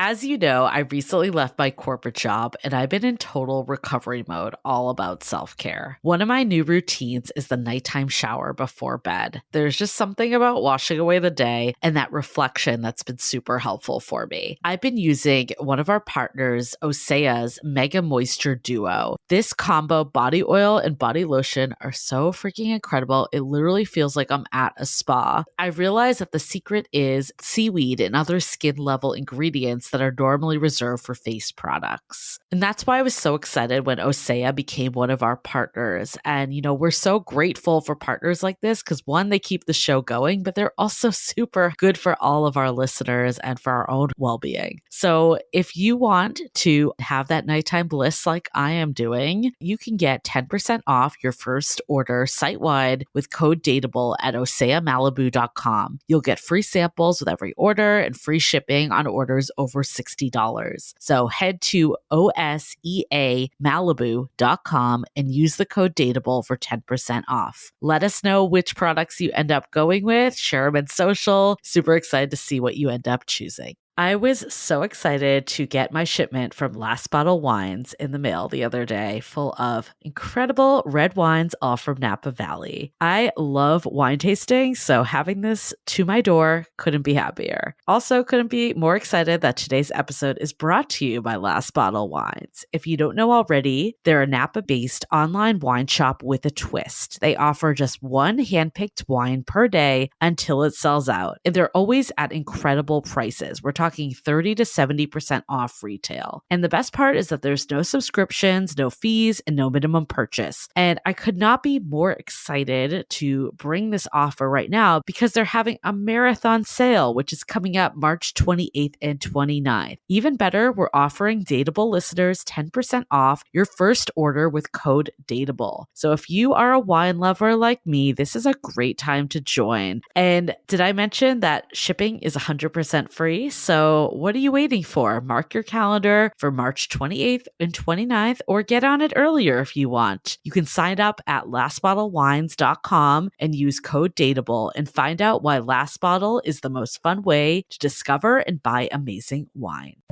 As you know, I recently left my corporate job and I've been in total recovery mode, all about self-care. One of my new routines is the nighttime shower before bed. There's just something about washing away the day and that reflection that's been super helpful for me. I've been using one of our partners, Osea's Mega Moisture Duo. This combo body oil and body lotion are so freaking incredible. It literally feels like I'm at a spa. I realized that the secret is seaweed and other skin level ingredients that are normally reserved for face products. And that's why I was so excited when Osea became one of our partners. And, we're so grateful for partners like this because one, they keep the show going, but they're also super good for all of our listeners and for our own well-being. So if you want to have that nighttime bliss like I am doing, you can get 10% off your first order site-wide with code DATEABLE at oseamalibu.com. You'll get free samples with every order and free shipping on orders over $60. So head to oseamalibu.com and use the code DATEABLE for 10% off. Let us know which products you end up going with. Share them in social. Super excited to see what you end up choosing. I was so excited to get my shipment from Last Bottle Wines in the mail the other day, full of incredible red wines, all from Napa Valley. I love wine tasting, so having this to my door couldn't be happier. Also, couldn't be more excited that today's episode is brought to you by Last Bottle Wines. If you don't know already, they're a Napa-based online wine shop with a twist. They offer just one handpicked wine per day until it sells out, and they're always at incredible prices. We're talking 30 to 70% off retail. And the best part is that there's no subscriptions, no fees, and no minimum purchase. And I could not be more excited to bring this offer right now because they're having a marathon sale, which is coming up March 28th and 29th. Even better, we're offering Dateable listeners 10% off your first order with code DATEABLE. So if you are a wine lover like me, this is a great time to join. And did I mention that shipping is 100% free? So what are you waiting for? Mark your calendar for March 28th and 29th, or get on it earlier if you want. You can sign up at lastbottlewines.com and use code DATEABLE and find out why Last Bottle is the most fun way to discover and buy amazing wine.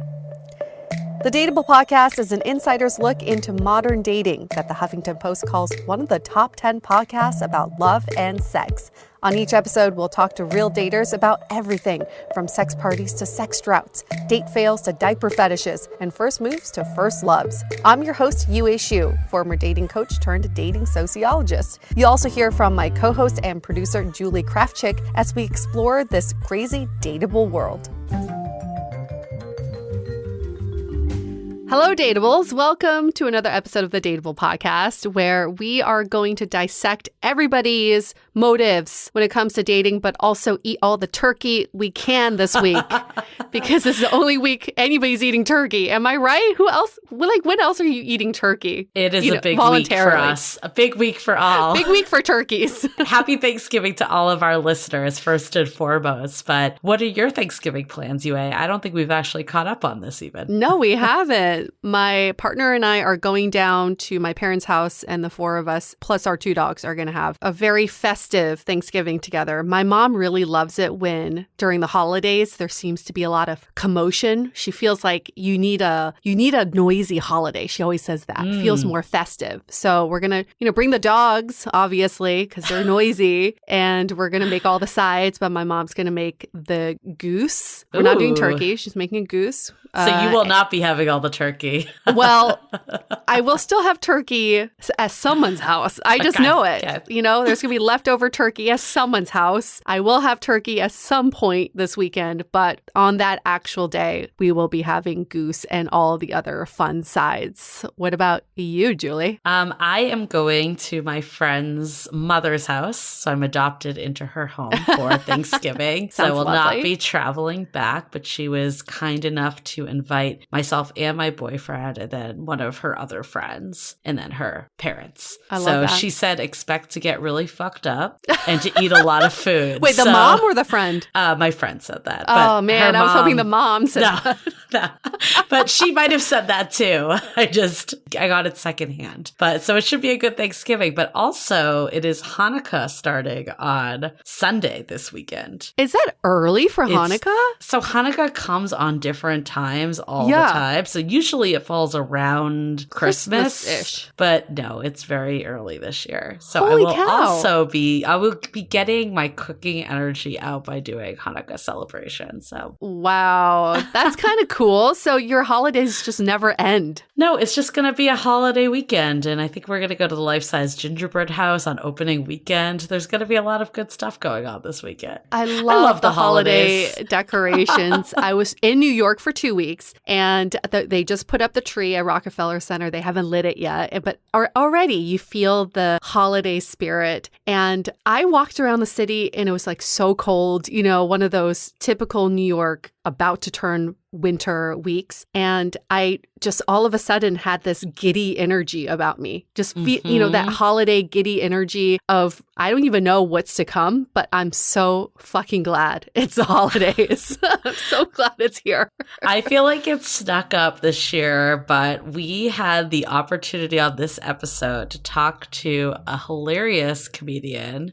The Dateable podcast is an insider's look into modern dating that the Huffington Post calls one of the top 10 podcasts about love and sex. On each episode, we'll talk to real daters about everything from sex parties to sex droughts, date fails to diaper fetishes, and first moves to first loves. I'm your host, Yue Xu, former dating coach turned dating sociologist. You'll also hear from my co-host and producer, Julie Krafchick, as we explore this crazy dateable world. Hello, Dateables. Welcome to another episode of the Dateable podcast, where we are going to dissect everybody's motives when it comes to dating, but also eat all the turkey we can this week, because this is the only week anybody's eating turkey. Am I right? Who else? When else are you eating turkey? It is a big week for us. A big week for all. Big week for turkeys. Happy Thanksgiving to all of our listeners, first and foremost. But what are your Thanksgiving plans, Yue? I don't think we've actually caught up on this even. No, we haven't. My partner and I are going down to my parents' house, and the four of us, plus our two dogs, are going to have a very festive Thanksgiving together. My mom really loves it when, during the holidays, there seems to be a lot of commotion. She feels like you need a noisy holiday. She always says that. Feels more festive. So we're going to, bring the dogs, obviously, because they're noisy, and we're going to make all the sides, but my mom's going to make the goose. We're not doing turkey. She's making a goose. So you will not be having all the turkey. Well, I will still have turkey at someone's house. I just know it. Okay. There's going to be leftover turkey at someone's house. I will have turkey at some point this weekend, but on that actual day, we will be having goose and all the other fun sides. What about you, Julie? I am going to my friend's mother's house. So I'm adopted into her home for Thanksgiving. So I will not be traveling back, but she was kind enough to invite myself and my boyfriend, and then one of her other friends, and then her parents. I love that. She said expect to get really fucked up and to eat a lot of food. Wait, the mom or the friend? My friend said that. Oh, man, I was hoping the mom said that. No. But she might have said that too. I got it secondhand. But so it should be a good Thanksgiving. But also, it is Hanukkah starting on Sunday this weekend. Is that early for Hanukkah? So Hanukkah comes on different times all the time. So usually it falls around Christmas-ish. But no, it's very early this year. So Holy I will be getting my cooking energy out by doing Hanukkah celebration. So wow, that's kind of cool. So your holidays just never end. No, it's just going to be a holiday weekend. And I think we're going to go to the Life-Size Gingerbread House on opening weekend. There's going to be a lot of good stuff going on this weekend. I love the holiday decorations. I was in New York for 2 weeks, and they just put up the tree at Rockefeller Center. They haven't lit it yet, but already you feel the holiday spirit. And I walked around the city, and it was like so cold, one of those typical New York about to turn winter weeks. And I just all of a sudden had this giddy energy about me. Just feel, that holiday giddy energy of, I don't even know what's to come, but I'm so fucking glad it's the holidays. I'm so glad it's here. I feel like it snuck up this year, but we had the opportunity on this episode to talk to a hilarious comedian,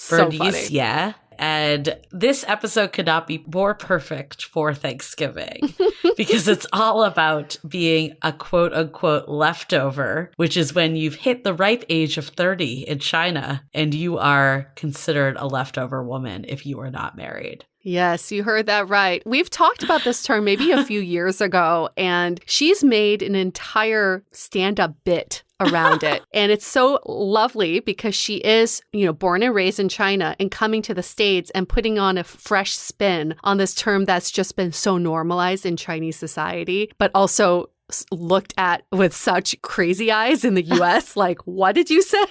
Bernice Ye. And this episode could not be more perfect for Thanksgiving because it's all about being a quote unquote leftover, which is when you've hit the ripe age of 30 in China and you are considered a leftover woman if you are not married. Yes, you heard that right. We've talked about this term maybe a few years ago, and she's made an entire stand-up bit around it. And it's so lovely because she is, born and raised in China and coming to the States and putting on a fresh spin on this term that's just been so normalized in Chinese society, but also looked at with such crazy eyes in the US. Like, what did you say?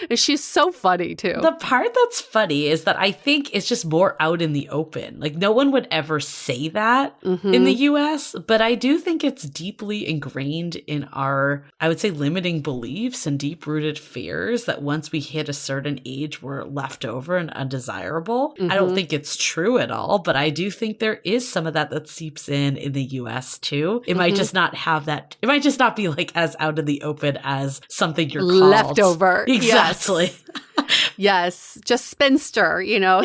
And she's so funny too. The part that's funny is that I think it's just more out in the open. Like, no one would ever say that in the US, but I do think it's deeply ingrained in our, I would say, limiting beliefs and deep-rooted fears that once we hit a certain age, we're left over and undesirable. I don't think it's true at all, but I do think there is some of that seeps in the US too. It might just not have that. It might just not be like as out in the open as something you're called. Leftover. Exactly. Yes. Yes, just spinster,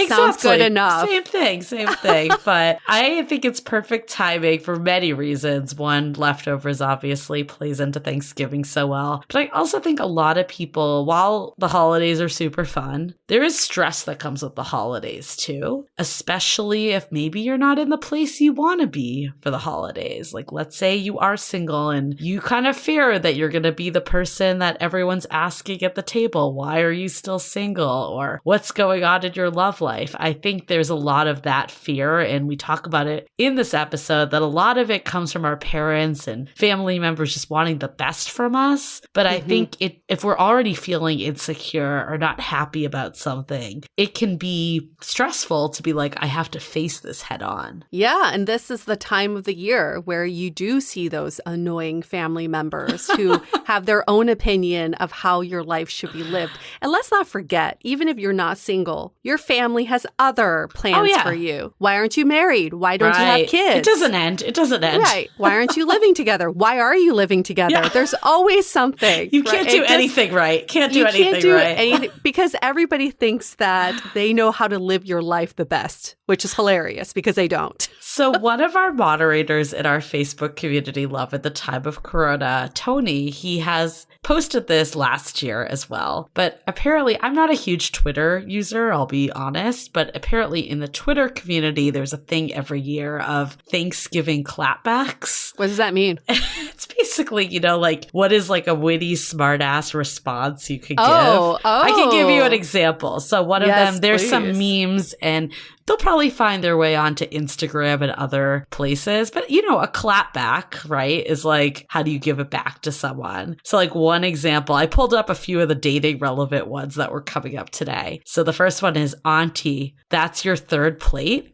sounds good enough. Same thing. But I think it's perfect timing for many reasons. One, leftovers obviously plays into Thanksgiving so well. But I also think a lot of people, while the holidays are super fun, there is stress that comes with the holidays too, especially if maybe you're not in the place you want to be for the holidays. Like, let's say you are single and you kind of fear that you're going to be the person that everyone's asking at the table, why are you still single? Or what's going on in your love life? I think there's a lot of that fear, and we talk about it in this episode, that a lot of it comes from our parents and family members just wanting the best from us. But I think if we're already feeling insecure or not happy about something, it can be stressful to be like, I have to face this head on. Yeah, and this is the time of the year where you do see those annoying family members who have their own opinion of how your life should be lived. And let's not forget, even if you're not single, your family has other plans for you. Why aren't you married? Why don't you have kids? It doesn't end. Right. Why aren't you living together? Why are you living together? Yeah. There's always something. You can't do anything right. Can't do anything. Because everybody thinks that they know how to live your life the best, which is hilarious because they don't. So one of our moderators in our Facebook community, Love at the Time of Corona, Tony, he has posted this last year as well. But apparently, I'm not a huge Twitter user, I'll be honest, but apparently in the Twitter community, there's a thing every year of Thanksgiving clapbacks. What does that mean? It's basically, like, what is like a witty, smart-ass response you could give? I can give you an example. So one of them, there's some memes, and they'll probably find their way onto Instagram and other places. But, a clapback, right, is like, how do you give it back to someone? So like one example, I pulled up a few of the dating relevant ones that were coming up today. So the first one is, Auntie, that's your third plate? ?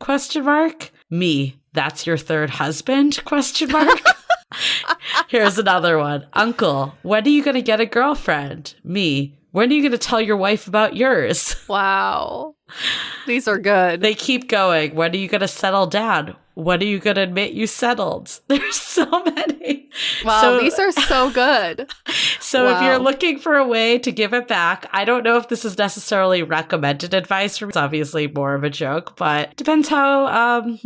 Me, that's your third husband ? Here's another one. Uncle, when are you going to get a girlfriend? Me. When are you going to tell your wife about yours? Wow. These are good. They keep going. When are you going to settle down? When are you going to admit you settled? There's so many. Wow, these are so good. So if you're looking for a way to give it back, I don't know if this is necessarily recommended advice. It's obviously more of a joke, but depends how,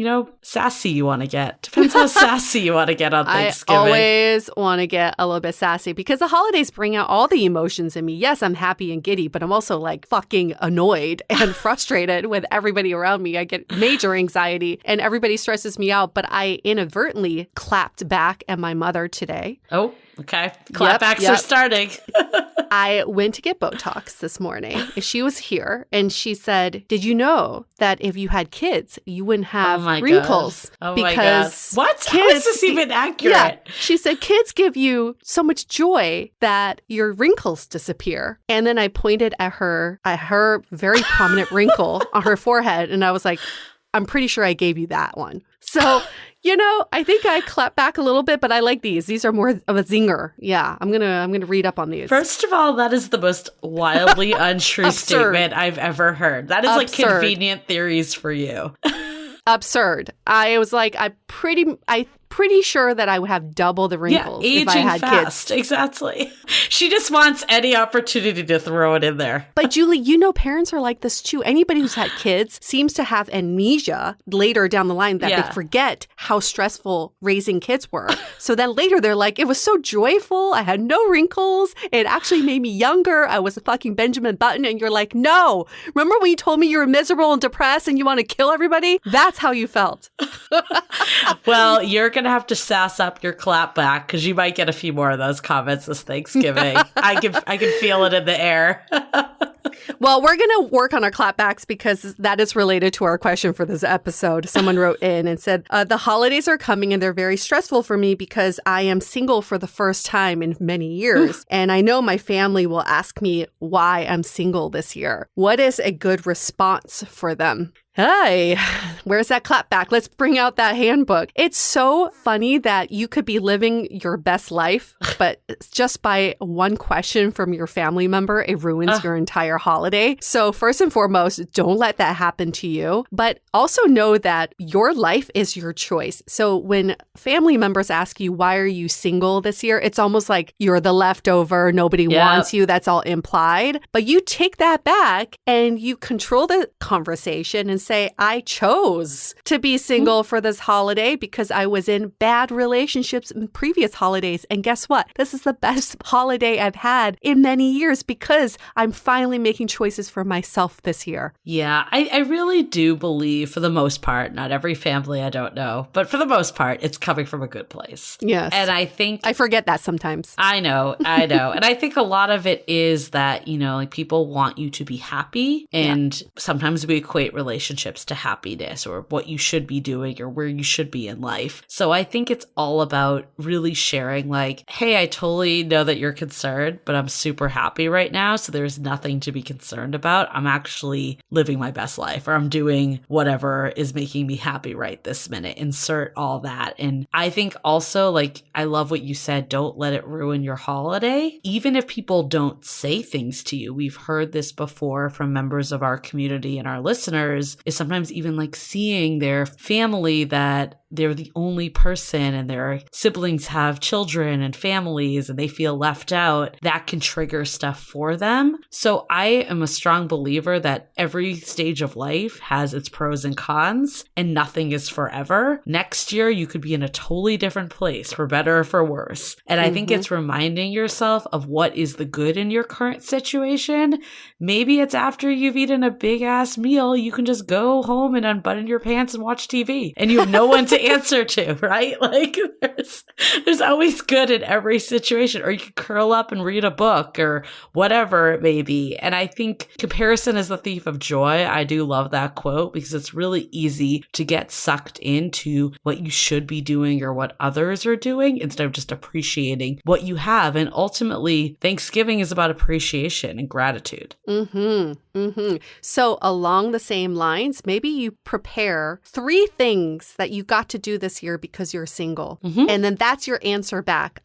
sassy you want to get. Depends how sassy you want to get on Thanksgiving. I always want to get a little bit sassy because the holidays bring out all the emotions in me. Yes, I'm happy and giddy, but I'm also like fucking annoyed and frustrated with everybody around me. I get major anxiety and everybody stresses me out, but I inadvertently clapped back at my mother today. Oh, okay. Clapbacks are starting. I went to get Botox this morning. She was here and she said, did you know that if you had kids, you wouldn't have wrinkles? Oh because my God. What? How is this even accurate? Yeah. She said, kids give you so much joy that your wrinkles disappear. And then I pointed at her very prominent wrinkle on her forehead. And I was like, I'm pretty sure I gave you that one. So, I think I clapped back a little bit, but I like these. These are more of a zinger. Yeah, I'm gonna read up on these. First of all, that is the most wildly untrue statement I've ever heard. That is like convenient theories for you. Absurd. I was like, I'm pretty sure that I would have double the wrinkles if I had fast. kids. Exactly. She just wants any opportunity to throw it in there. But Julie, parents are like this too. Anybody who's had kids seems to have amnesia later down the line that they forget how stressful raising kids were. So then later they're like, it was so joyful. I had no wrinkles. It actually made me younger. I was a fucking Benjamin Button. And you're like, no. Remember when you told me you were miserable and depressed and you want to kill everybody? That's how you felt. Well, you're going to have to sass up your clap back because you might get a few more of those comments this Thanksgiving. I can feel it in the air. Well, we're going to work on our clapbacks because that is related to our question for this episode. Someone wrote in and said, the holidays are coming and they're very stressful for me because I am single for the first time in many years. And I know my family will ask me why I'm single this year. What is a good response for them? Hey, where's that clapback? Let's bring out that handbook. It's so funny that you could be living your best life, but just by one question from your family member, it ruins your entire holiday. So first and foremost, don't let that happen to you, but also know that your life is your choice. So when family members ask you, why are you single this year? It's almost like you're the leftover, nobody wants you. That's all implied. But you take that back and you control the conversation and say, I chose to be single for this holiday because I was in bad relationships in previous holidays. And guess what? This is the best holiday I've had in many years because I'm finally making choices for myself this year. Yeah, I really do believe for the most part, not every family, I don't know, but for the most part, it's coming from a good place. Yes. And I think I forget that sometimes. I know. And I think a lot of it is that, like people want you to be happy. And sometimes we equate relationships to happiness or what you should be doing or where you should be in life. So I think it's all about really sharing like, hey, I totally know that you're concerned, but I'm super happy right now. So there's nothing to be concerned about. I'm actually living my best life or I'm doing whatever is making me happy right this minute. Insert all that. And I think also like, I love what you said, don't let it ruin your holiday. Even if people don't say things to you, we've heard this before from members of our community and our listeners, is sometimes even like seeing their family that they're the only person and their siblings have children and families and they feel left out, that can trigger stuff for them. So I am a strong believer that every stage of life has its pros and cons and nothing is forever. Next year, you could be in a totally different place for better or for worse. And I think it's reminding yourself of what is the good in your current situation. Maybe it's after you've eaten a big ass meal, you can just go home and unbutton your pants and watch TV and you have no one to answer to, right? Like there's always good in every situation, or you could curl up and read a book or whatever it may be. And I think comparison is the thief of joy. I do love that quote because it's really easy to get sucked into what you should be doing or what others are doing instead of just appreciating what you have. And ultimately, Thanksgiving is about appreciation and gratitude. So along the same lines, maybe you prepare 3 things that you got to do this year because you're single. And then that's your answer back.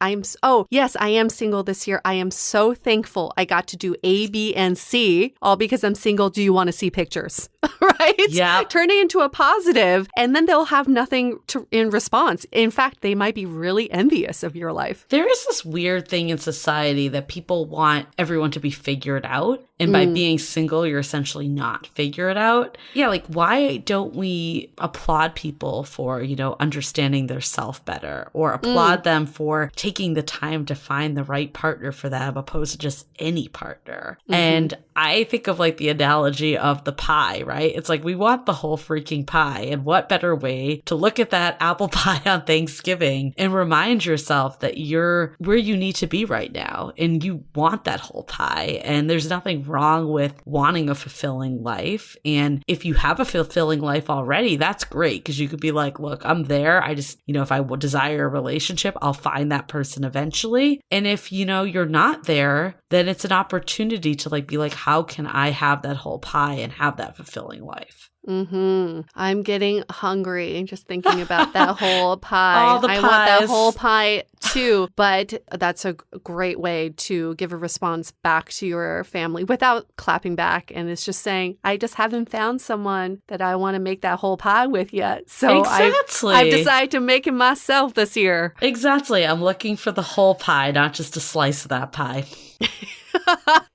Yes, I am single this year. I am so thankful I got to do A, B, and C, all because I'm single. Do you want to see pictures? Right? Yeah. Turn it into a positive, and then they'll have nothing in response. In fact, they might be really envious of your life. There is this weird thing in society that people want everyone to be figured out. And by being single, you're essentially not figured out. Yeah, like why don't we applaud people for, understanding their self better, or applaud them for taking the time to find the right partner for them opposed to just any partner? And I think of like the analogy of the pie, right? It's like we want the whole freaking pie. And what better way to look at that apple pie on Thanksgiving and remind yourself that you're where you need to be right now and you want that whole pie. And there's nothing wrong with wanting a fulfilling life. And if you have a fulfilling life already, that's great because you could be like, look, I'm there. I just, if I would desire a relationship, I'll find that person eventually. And if, you're not there, then it's an opportunity to like be like, how can I have that whole pie and have that fulfilling life? I'm getting hungry just thinking about that whole pie. All the I pies. want that whole pie too. But that's a great way to give a response back to your family without clapping back. And it's just saying, I just haven't found someone that I want to make that whole pie with yet. So exactly. I've decided to make it myself this year. Exactly. I'm looking for the whole pie, not just a slice of that pie.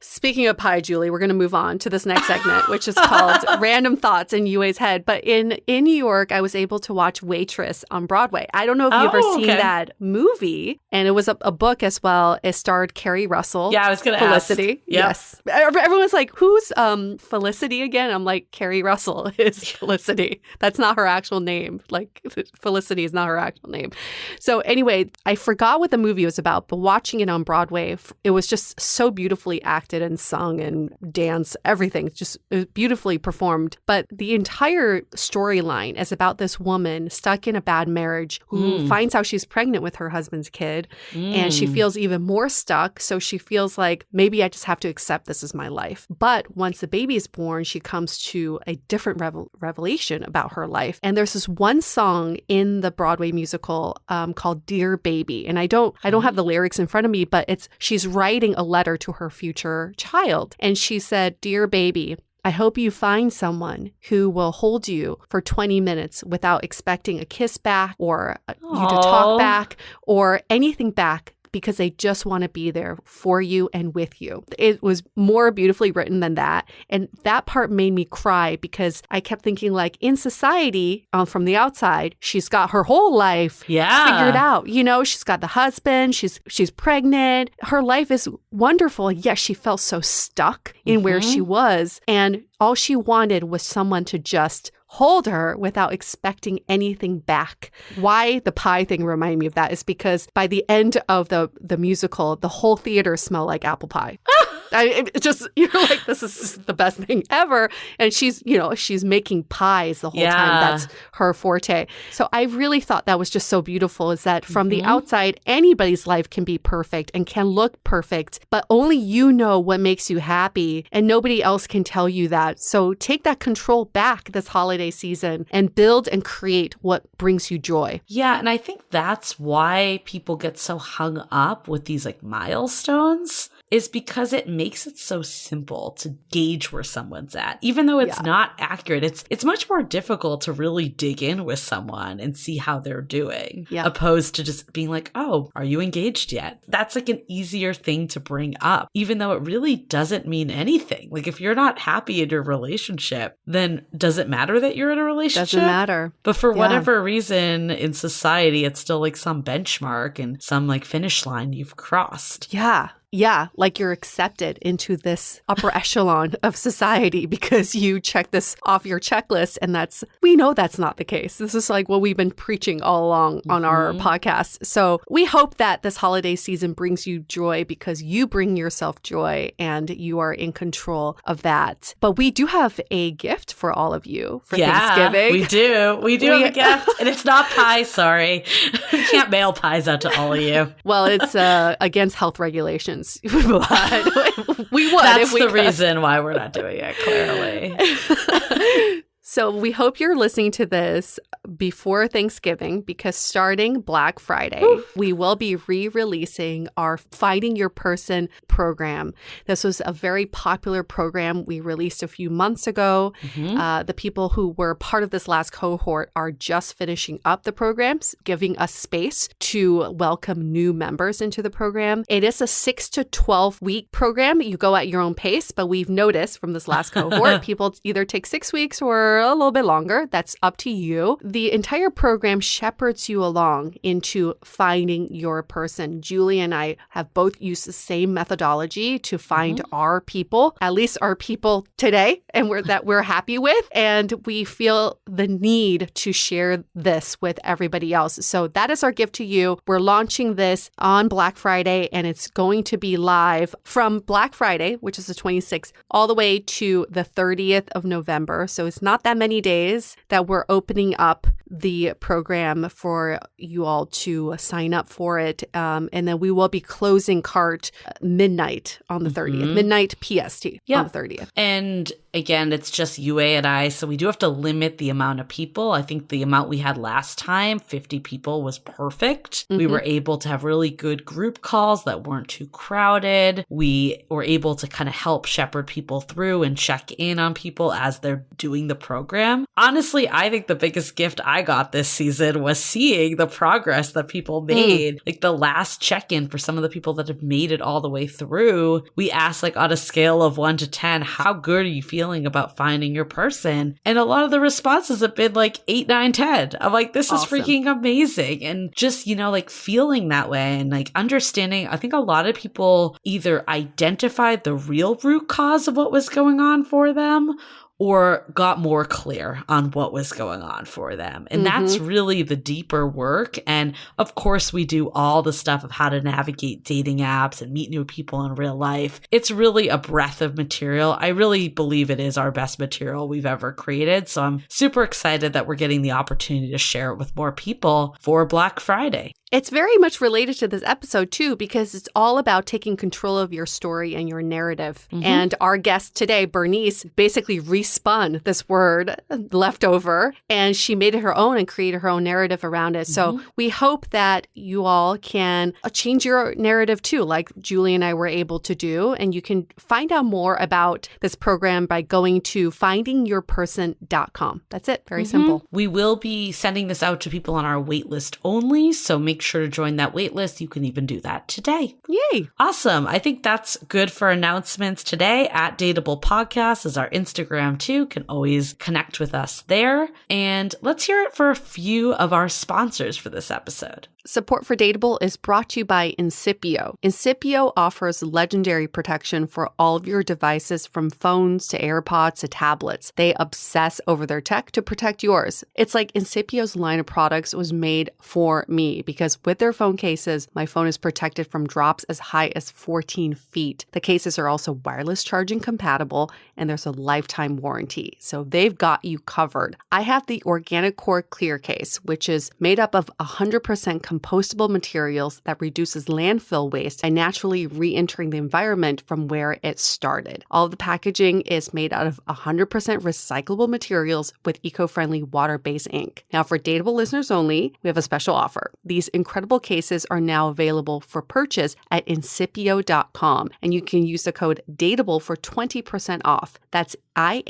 Speaking of pie, Julie, we're going to move on to this next segment, which is called Random Thoughts in Yue's Head. But in New York, I was able to watch Waitress on Broadway. I don't know if you've ever seen that movie. And it was a book as well. It starred Carrie Russell. Yeah, I was going to ask. Felicity. Yep. Yes. Everyone's like, who's Felicity again? I'm like, Carrie Russell is Felicity. That's not her actual name. Like, Felicity is not her actual name. So anyway, I forgot what the movie was about, but watching it on Broadway, it was just so beautifully acted and sung and danced, everything, just beautifully performed. But the entire storyline is about this woman stuck in a bad marriage who finds out she's pregnant with her husband's kid, and she feels even more stuck. So she feels like, maybe I just have to accept this is my life. But once the baby is born, she comes to a different revelation about her life. And there's this one song in the Broadway musical called Dear Baby. And I don't have the lyrics in front of me, but she's writing a letter to her future child. And she said, "Dear baby, I hope you find someone who will hold you for 20 minutes without expecting a kiss back or you to talk back or anything back, because they just want to be there for you and with you." It was more beautifully written than that. And that part made me cry because I kept thinking, like, in society, from the outside, she's got her whole life figured out. She's got the husband, she's pregnant. Her life is wonderful. Yes, she felt so stuck in where she was. And all she wanted was someone to just hold her without expecting anything back. Why the pie thing reminded me of that is because by the end of the musical, the whole theater smelled like apple pie. You're like, this is the best thing ever. And she's making pies the whole time. That's her forte. So I really thought that was just so beautiful, is that from the outside, anybody's life can be perfect and can look perfect, but only you know what makes you happy and nobody else can tell you that. So take that control back this holiday season and build and create what brings you joy. Yeah, and I think that's why people get so hung up with these like milestones, is because it makes it so simple to gauge where someone's at. Even though it's not accurate, it's much more difficult to really dig in with someone and see how they're doing, opposed to just being like, oh, are you engaged yet? That's like an easier thing to bring up, even though it really doesn't mean anything. Like if you're not happy in your relationship, then does it matter that you're in a relationship? Doesn't matter. But for whatever reason in society, it's still like some benchmark and some like finish line you've crossed. Yeah, like you're accepted into this upper echelon of society because you check this off your checklist, and we know that's not the case. This is like what we've been preaching all along on our podcast. So we hope that this holiday season brings you joy because you bring yourself joy and you are in control of that. But we do have a gift for all of you for Thanksgiving. We do. We do have a gift, and it's not pie, sorry. We can't mail pies out to all of you. Well, it's against health regulations. questions. But we would. That's if we the could. reason why we're not doing it, clearly. So we hope you're listening to this before Thanksgiving, because starting Black Friday, we will be re-releasing our Finding Your Person program. This was a very popular program we released a few months ago. The people who were part of this last cohort are just finishing up the programs, giving us space to welcome new members into the program. It is a 6 to 12 week program. You go at your own pace, but we've noticed from this last cohort, people either take 6 weeks or a little bit longer. That's up to you. The entire program shepherds you along into finding your person. Julie and I have both used the same methodology to find our people, at least our people today, and we're happy with. And we feel the need to share this with everybody else. So that is our gift to you. We're launching this on Black Friday, and it's going to be live from Black Friday, which is the 26th, all the way to the 30th of November. So it's not that many days that we're opening up the program for you all to sign up for it. And then we will be closing cart midnight on the 30th, midnight PST on the 30th. And again, it's just UA and I, so we do have to limit the amount of people. I think the amount we had last time, 50 people, was perfect. We were able to have really good group calls that weren't too crowded. We were able to kind of help shepherd people through and check in on people as they're doing the program. Honestly, I think the biggest gift I got this season was seeing the progress that people made. Like the last check-in for some of the people that have made it all the way through, we asked like on a scale of 1 to 10, how good are you feeling about finding your person? And a lot of the responses have been like 8, 9, 10. I'm like, this is freaking amazing. And just, you know, like feeling that way and like understanding, I think a lot of people either identified the real root cause of what was going on for them or got more clear on what was going on for them. And that's really the deeper work. And of course, we do all the stuff of how to navigate dating apps and meet new people in real life. It's really a breadth of material. I really believe it is our best material we've ever created. So I'm super excited that we're getting the opportunity to share it with more people for Black Friday. It's very much related to this episode, too, because it's all about taking control of your story and your narrative. And our guest today, Bernice, basically respun this word leftover, and she made it her own and created her own narrative around it. So we hope that you all can change your narrative, too, like Julie and I were able to do. And you can find out more about this program by going to findingyourperson.com. That's it. Very simple. We will be sending this out to people on our wait list only, so make sure to join that wait list. You can even do that today. Yay. Awesome. I think that's good for announcements today. At Dateable Podcast is our Instagram too. Can always connect with us there. And let's hear it for a few of our sponsors for this episode. Support for Dateable is brought to you by Incipio. Incipio offers legendary protection for all of your devices, from phones to AirPods to tablets. They obsess over their tech to protect yours. It's like Incipio's line of products was made for me, because with their phone cases, my phone is protected from drops as high as 14 feet. The cases are also wireless charging compatible, and there's a lifetime warranty. So they've got you covered. I have the Organic Core Clear case, which is made up of 100% compostable materials that reduces landfill waste by naturally re-entering the environment from where it started. All of the packaging is made out of 100% recyclable materials with eco-friendly water-based ink. Now, for Dateable listeners only, we have a special offer. These incredible cases are now available for purchase at incipio.com, and you can use the code DATEABLE for 20% off. That's INCIPIO.com,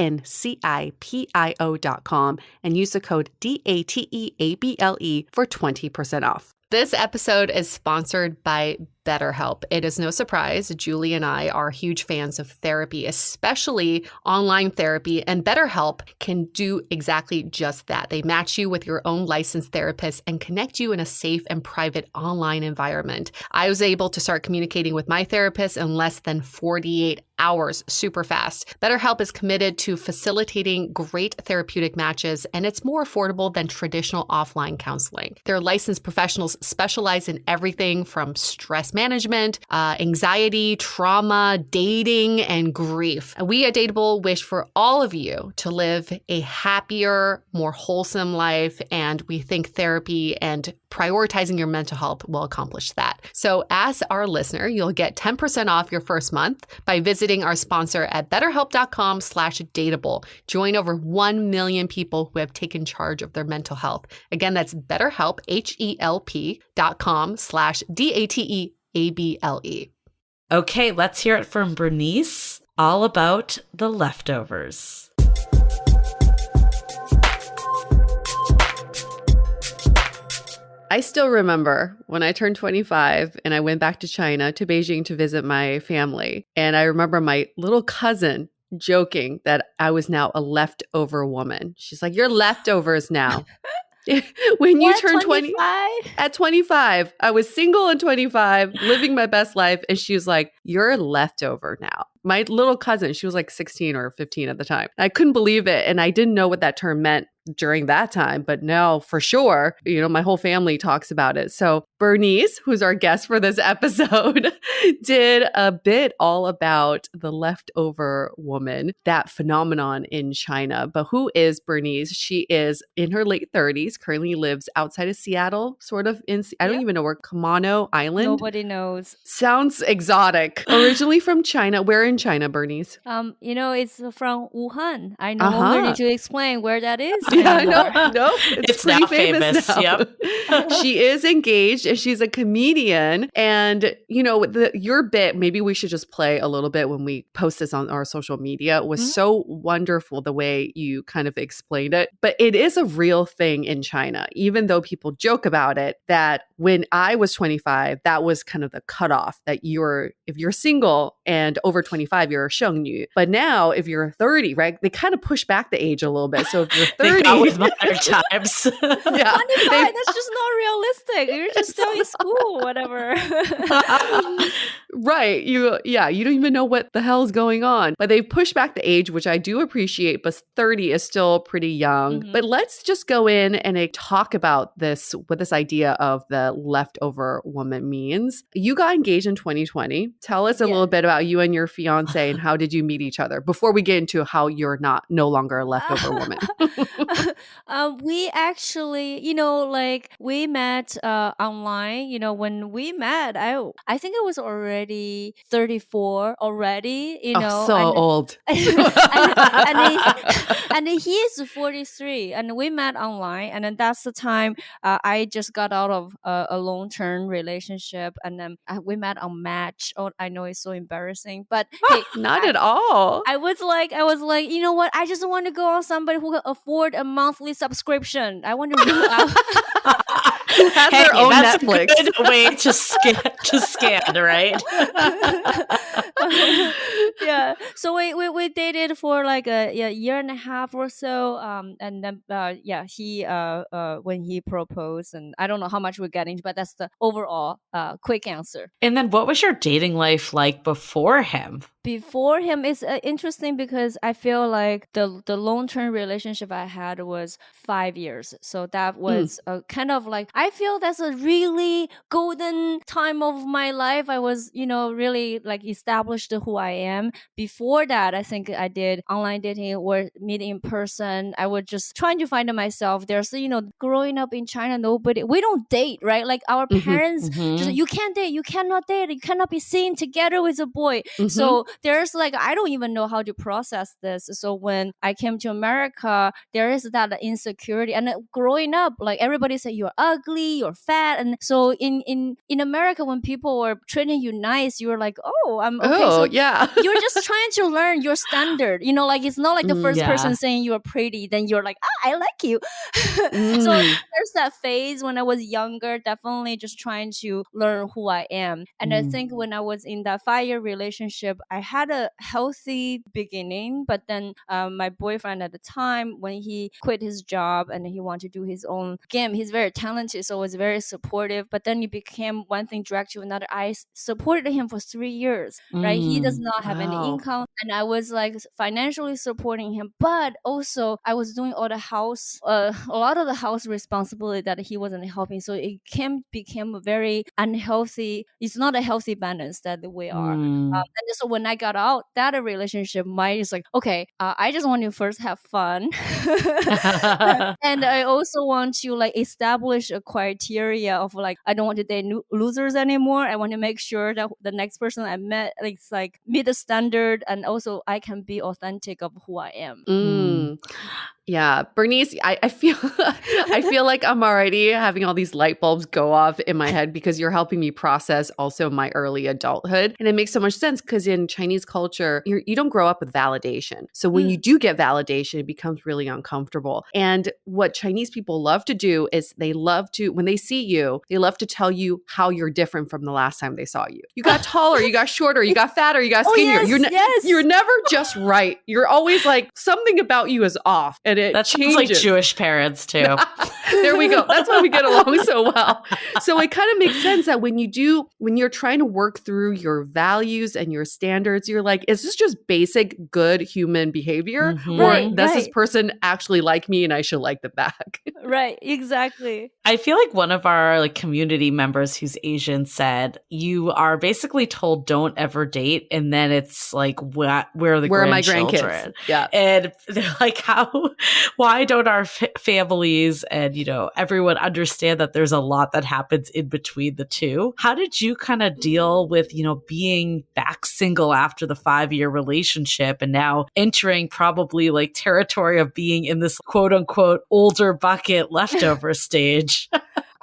and use the code DATEABLE for 20% off. This episode is sponsored by BetterHelp. It is no surprise, Julie and I are huge fans of therapy, especially online therapy, and BetterHelp can do exactly just that. They match you with your own licensed therapist and connect you in a safe and private online environment. I was able to start communicating with my therapist in less than 48 hours, super fast. BetterHelp is committed to facilitating great therapeutic matches, and it's more affordable than traditional offline counseling. Their licensed professionals specialize in everything from stress management, anxiety, trauma, dating, and grief. We at Dateable wish for all of you to live a happier, more wholesome life, and we think therapy and prioritizing your mental health will accomplish that. So as our listener, you'll get 10% off your first month by visiting our sponsor at betterhelp.com/dateable. Join over 1 million people who have taken charge of their mental health. Again, that's BetterHelp, HELP.com/DATEABLE. Okay, let's hear it from Bernice, all about the leftovers. I still remember when I turned 25 and I went back to China, to Beijing, to visit my family. And I remember my little cousin joking that I was now a leftover woman. She's like, "You're leftovers now." When you turn 25? At 25, I was single at 25, living my best life. And she was like, "You're a leftover now." My little cousin, she was like 16 or 15 at the time. I couldn't believe it. And I didn't know what that term meant during that time, but now for sure, my whole family talks about it. So Bernice, who's our guest for this episode, did a bit all about the leftover woman, that phenomenon in China. But who is Bernice? She is in her late 30s, currently lives outside of Seattle, sort of I don't even know where, Kamano Island? Nobody knows. Sounds exotic. Originally from China. Where in China, Bernice? It's from Wuhan. I no longer need to explain where that is. Yeah, no, it's pretty now famous now. Yep. She is engaged and she's a comedian. And, your bit, maybe we should just play a little bit when we post this on our social media, was so wonderful the way you kind of explained it. But it is a real thing in China, even though people joke about it, that when I was 25, that was kind of the cutoff that if you're single and over 25, you're a Sheng. But now if you're 30, right, they kind of push back the age a little bit. So if you're 30, with modern times. Yeah, 25, that's just not realistic. You're just still in school, whatever. Right. You don't even know what the hell is going on. But they've pushed back the age, which I do appreciate, but 30 is still pretty young. Mm-hmm. But let's just go in and talk about what this idea of the leftover woman means. You got engaged in 2020. Tell us a little bit about you and your fiance and how did you meet each other before we get into how you're no longer a leftover woman. We actually, we met online. When we met, I think I was already 34 already, old. and he is 43, and we met online, and then that's the time I just got out of a long-term relationship, and then we met on Match. Oh, I know it's so embarrassing, but hey, not at all. I was like, you know what? I just want to go on somebody who can afford a monthly subscription. I want to rule out. Who has their own Netflix. A good way to scan, right? Yeah. So we dated for like a year and a half or so. And then he when he proposed, and I don't know how much we're getting, but that's the overall quick answer. And then what was your dating life like before him? Before him is interesting because I feel like the long-term relationship I had was 5 years. So that was kind of like, I feel that's a really golden time of my life. I was, really like established who I am. Before that, I think I did online dating or meeting in person. I was just trying to find myself. There's, growing up in China, we don't date, right? Like our parents, just, you can't date, you cannot date, you cannot be seen together with a boy. So there's like, I don't even know how to process this. So when I came to America, there is that insecurity. And growing up, like everybody said, you're ugly, you're fat. And so in America, when people were treating you nice, you were like, oh, I'm okay. Oh, yeah. You're just trying to learn your standard. Like it's not like the first person saying you're pretty, then you're like, I like you. So there's that phase when I was younger, definitely just trying to learn who I am. And I think when I was in that 5-year relationship, I had a healthy beginning, but then my boyfriend at the time, when he quit his job and he wanted to do his own game, he's very talented, so was very supportive. But then it became one thing dragged to another. I supported him for 3 years, right? He does not have any income, and I was like financially supporting him, but also I was doing all the house, a lot of the house responsibility that he wasn't helping. So it became a very unhealthy. It's not a healthy balance that we are. And so when I I got out that relationship, mine is like, okay, I just want to first have fun. And I also want to like establish a criteria of like, I don't want to date losers anymore. I want to make sure that the next person I met like meet the standard, and also I can be authentic of who I am. Yeah, Bernice, I feel I feel like I'm already having all these light bulbs go off in my head because you're helping me process also my early adulthood. And it makes so much sense because in Chinese culture, you don't grow up with validation. So when you do get validation, it becomes really uncomfortable. And what Chinese people love to do is they love to, when they see you, they love to tell you how you're different from the last time they saw you. You got taller, you got shorter, you got fatter, you got skinnier. You're never just right. You're always like, something about you is off. And it sounds like Jewish parents too. There we go. That's why we get along so well. So it kind of makes sense that when you're trying to work through your values and your standards, you're like, is this just basic good human behavior? Or does this person actually like me and I should like them back? Right, exactly. I feel like one of our like community members who's Asian said, you are basically told don't ever date. And then it's like, where are the where grandchildren? Are my grandkids? Yeah. And they're like, why don't our families and, everyone understand that there's a lot that happens in between the two? How did you kind of deal with, being back single after the 5-year relationship and now entering probably like territory of being in this quote unquote older bucket leftover stage?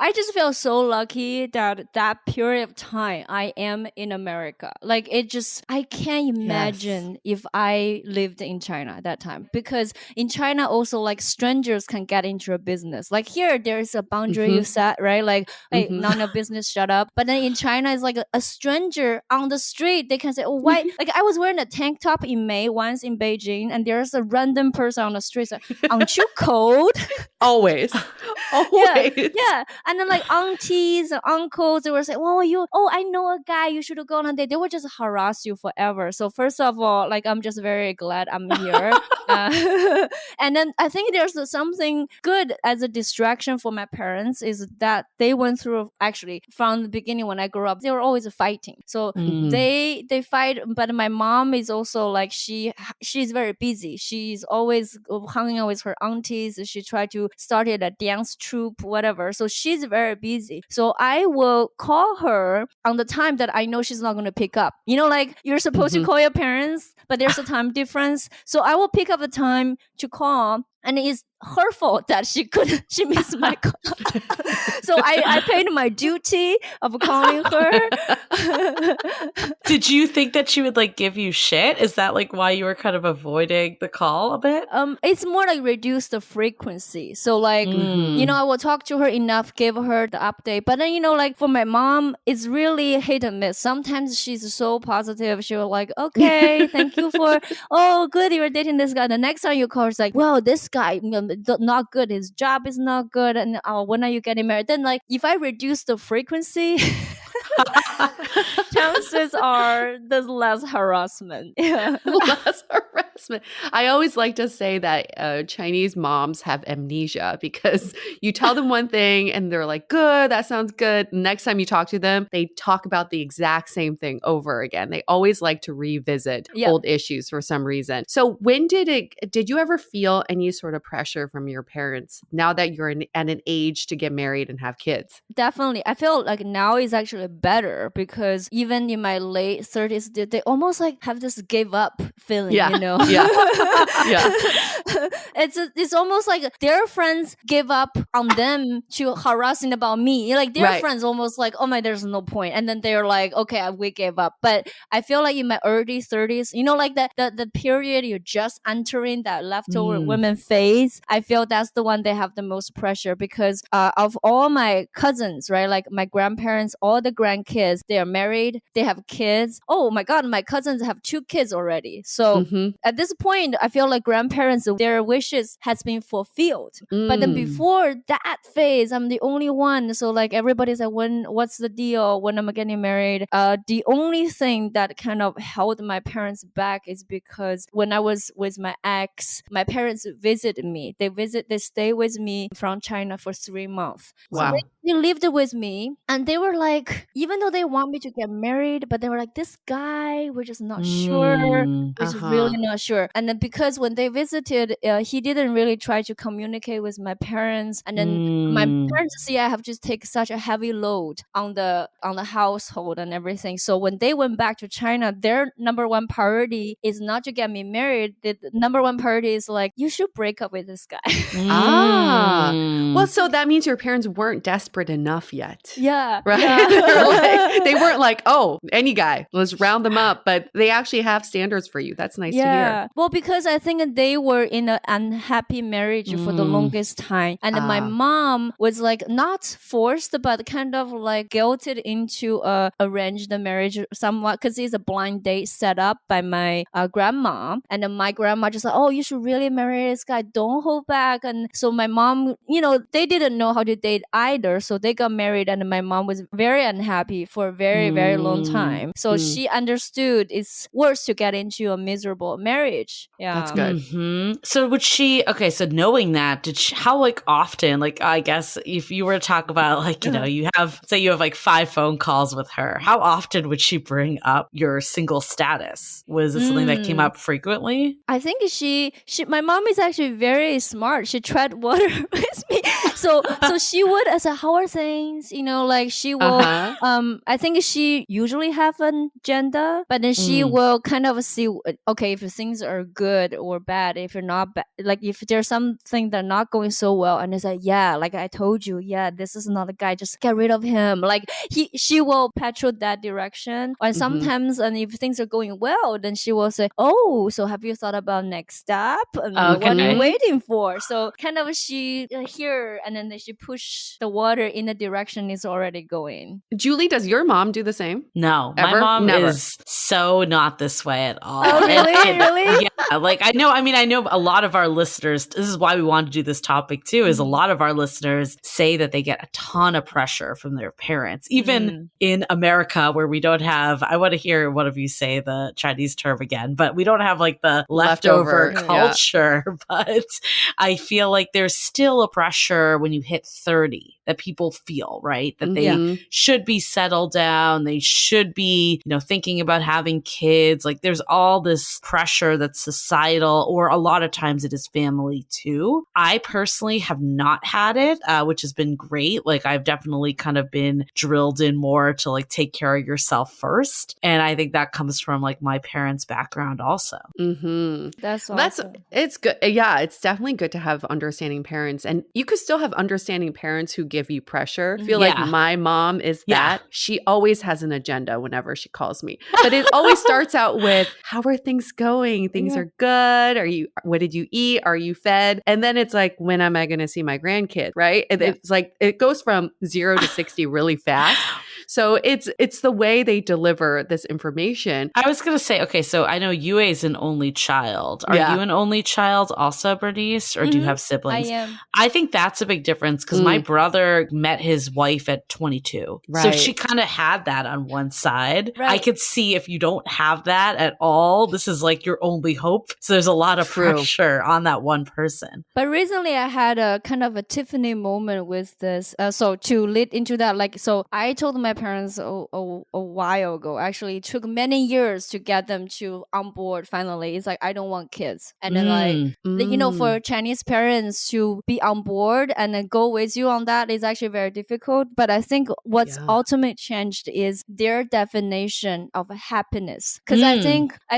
I just feel so lucky that period of time I am in America. Like I can't imagine if I lived in China at that time, because in China also like strangers can get into a business. Like here, there's a boundary you set, right? Like, hey, none of business, shut up. But then in China, it's like a stranger on the street. They can say, oh, why? Like I was wearing a tank top in May once in Beijing, and there's a random person on the street saying, aren't you cold? Always. Yeah. And then like aunties and uncles, they were saying, I know a guy, you should go on a date. They would just harass you forever. So first of all, like, I'm just very glad I'm here. And then I think there's something good as a distraction for my parents is that they went through, actually from the beginning when I grew up, they were always fighting. So they fight, but my mom is also like, she's very busy. She's always hanging out with her aunties. She tried to start a dance troupe, whatever. So she's very busy. So I will call her on the time that I know she's not going to pick up. Like you're supposed to call your parents, but there's a time difference. So I will pick up the time to call, and it's her fault that she missed my call. So I paid my duty of calling her. Did you think that she would like give you shit? Is that like why you were kind of avoiding the call a bit? It's more like reduce the frequency. So like, I will talk to her enough, give her the update. But then, like for my mom, it's really hit and miss. Sometimes she's so positive. She'll like, okay, thank you for, oh, good, you're dating this guy. The next time you call, it's like, well, this guy, not good. His job is not good. And when are you getting married? Then like, if I reduce the frequency, chances are there's less harassment. Yeah. Less harassment. I always like to say that Chinese moms have amnesia because you tell them one thing and they're like, good, that sounds good. Next time you talk to them, they talk about the exact same thing over again. They always like to revisit old issues for some reason. So when did you ever feel any sort of pressure from your parents now that you're at an age to get married and have kids? Definitely. I feel like now is actually better because even in my late 30s, they almost like have this give up feeling, Yeah. It's almost like their friends give up on them to harassing about me. Like their friends almost like, oh my, there's no point. And then they're like, okay, we gave up. But I feel like in my early 30s, like the period you're just entering that leftover women phase, I feel that's the one they have the most pressure because of all my cousins, right? Like my grandparents, all the grandkids, they are married, they have kids. Oh my God, my cousins have 2 kids already. So at this point, I feel like grandparents, their wishes has been fulfilled. But then before that phase, I'm the only one. So like everybody's like, what's the deal? When am I getting married? The only thing that kind of held my parents back is because when I was with my ex, my parents visited me. They stay with me from China for 3 months. Wow. So they lived with me, and they were like, even though they want me to get married, but they were like, this guy, we're just not sure. We're just really not sure. And then because when they visited, he didn't really try to communicate with my parents, and then my parents see I have just take such a heavy load on the household and everything. So when they went back to China, their number one priority is not to get me married. The number one priority is like, you should break up with this guy. Well, so that means your parents weren't desperate enough yet. Yeah. Right? Yeah. They weren't like, oh, any guy, let's round them up. But they actually have standards for you. That's nice to hear. Well, because I think they were in an unhappy marriage for the longest time. And my mom was like not forced, but kind of like guilted into a arranged marriage somewhat, because it's a blind date set up by my grandma. And then my grandma just like, oh, you should really marry this guy. Don't hold back. And so my mom, they didn't know how to date either. So they got married, and my mom was very unhappy for a very, very long time. So she understood it's worse to get into a miserable marriage. Yeah. That's good. So would she, so knowing that, how like often, like I guess if you were to talk about like, you have 5 phone calls with her, how often would she bring up your single status? Was it something that came up frequently? I think my mom is actually very smart. She tread water with me. So she would say, how are things? Like she will, I think she usually have an agenda, but then she will kind of see, okay, if things are good or bad, if you're not like if there's something that's not going so well, and it's like, yeah, like I told you, yeah, this is not a guy, just get rid of him. Like she will patrol that direction. And sometimes, and if things are going well, then she will say, oh, so have you thought about next step? And what are you waiting for? So kind of she hear, and then she push the water in the direction it's already going. Julie, does your mom do the same? No, ever? My mom Never. is so not this way at all. Oh, really? Really? Yeah, like I know a lot of our listeners, this is why we want to do this topic too, is a lot of our listeners say that they get a ton of pressure from their parents, even in America where we don't have, I want to hear one of you say the Chinese term again, but we don't have like the leftover culture. Yeah. But I feel like there's still a pressure when you hit 30 that people feel, right? That they should be settled down. They should be, thinking about having kids. Like there's all this pressure that's societal, or a lot of times it is family too. I personally have not had it, which has been great. Like I've definitely kind of been drilled in more to like take care of yourself first. And I think that comes from like my parents' background also. That's awesome. It's good. Yeah, it's definitely good to have understanding parents. And you could still have understanding parents who give you pressure. I feel like my mom is that. She always has an agenda whenever she calls me. But it always starts out with, how are things going? Things are good. What did you eat? Are you fed? And then it's like, when am I going to see my grandkid? Right? And it's like, it goes from 0 to 60 really fast. So it's the way they deliver this information. I was going to say, okay, so I know Yue is an only child. Are you an only child also, Bernice? Or do you have siblings? I am. I think that's a big difference because my brother met his wife at 22. Right. So she kind of had that on one side. Right. I could see if you don't have that at all, this is like your only hope. So there's a lot of pressure on that one person. But recently I had a kind of a Tiffany moment with this. So to lead into that, like, so I told my parents a while ago, actually it took many years to get them to on board finally. It's like, I don't want kids. And then for Chinese parents to be on board and then go with you on that is actually very difficult. But I think what's ultimate changed is their definition of happiness. Because I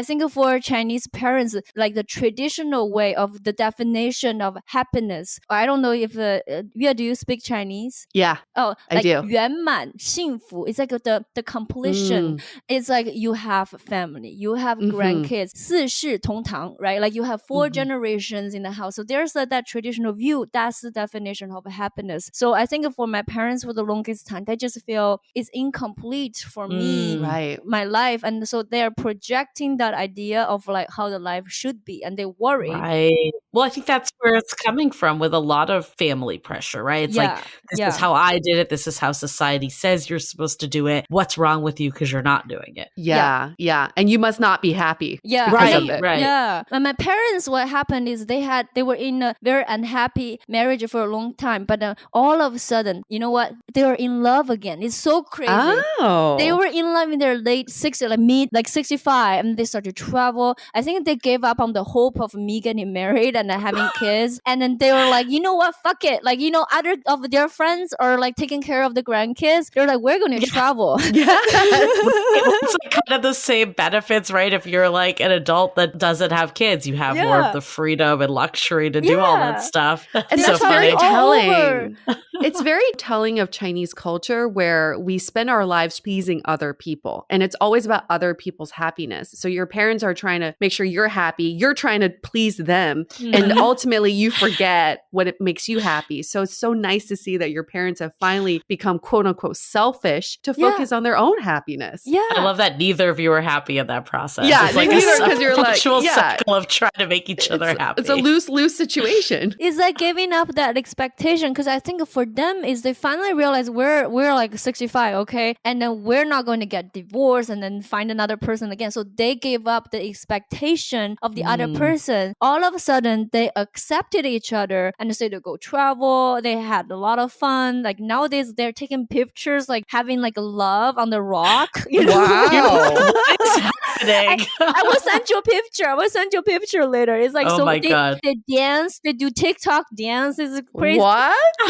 think for Chinese parents, like the traditional way of the definition of happiness, I don't know if do you speak Chinese? Yeah. Oh, I do. 圆满幸福. It's like the completion. It's like you have family, you have grandkids, 四世同堂, right? Like you have 4 generations in the house. So there's that traditional view. That's the definition of happiness. So I think for my parents for the longest time, they just feel it's incomplete for me, my life. And so they're projecting that idea of like how the life should be, and they worry. Right. Well, I think that's where it's coming from with a lot of family pressure, right? It's like, this is how I did it. This is how society says you're supposed to do it. What's wrong with you because you're not doing it? Yeah. And you must not be happy. Yeah. Because of it. Right. Yeah. And my parents, what happened is they were in a very unhappy marriage for a long time. But all of a sudden, you know what? They were in love again. It's so crazy. Oh. They were in love in their late 60s, like 65, and they started to travel. I think they gave up on the hope of me getting married and having kids. And then they were like, you know what? Fuck it. Like, other of their friends are like taking care of the grandkids. They're like, we're going to travel. It's like kind of the same benefits, right? If you're like an adult that doesn't have kids, you have more of the freedom and luxury to do all that stuff. And so that's very funny. telling. It's very telling of Chinese culture where we spend our lives pleasing other people. And it's always about other people's happiness. So your parents are trying to make sure you're happy. You're trying to please them. And ultimately you forget what it makes you happy. So it's so nice to see that your parents have finally become quote unquote selfish to focus on their own happiness. Yeah. I love that neither of you are happy in that process. Yeah, it's like neither, because you're like, cycle of trying to make each other happy. It's a lose-lose situation. It's like giving up that expectation, because I think for them is they finally realize we're like 65, okay, and then we're not going to get divorced and then find another person again. So they gave up the expectation of the other person. All of a sudden, they accepted each other and decided to go travel. They had a lot of fun. Like nowadays, they're taking pictures, like having like a love on the rock. Wow. What is happening? I will send you a picture. I will send you a picture later. It's like, Oh so my God. they dance, they do TikTok dance. It's crazy. What? Yeah.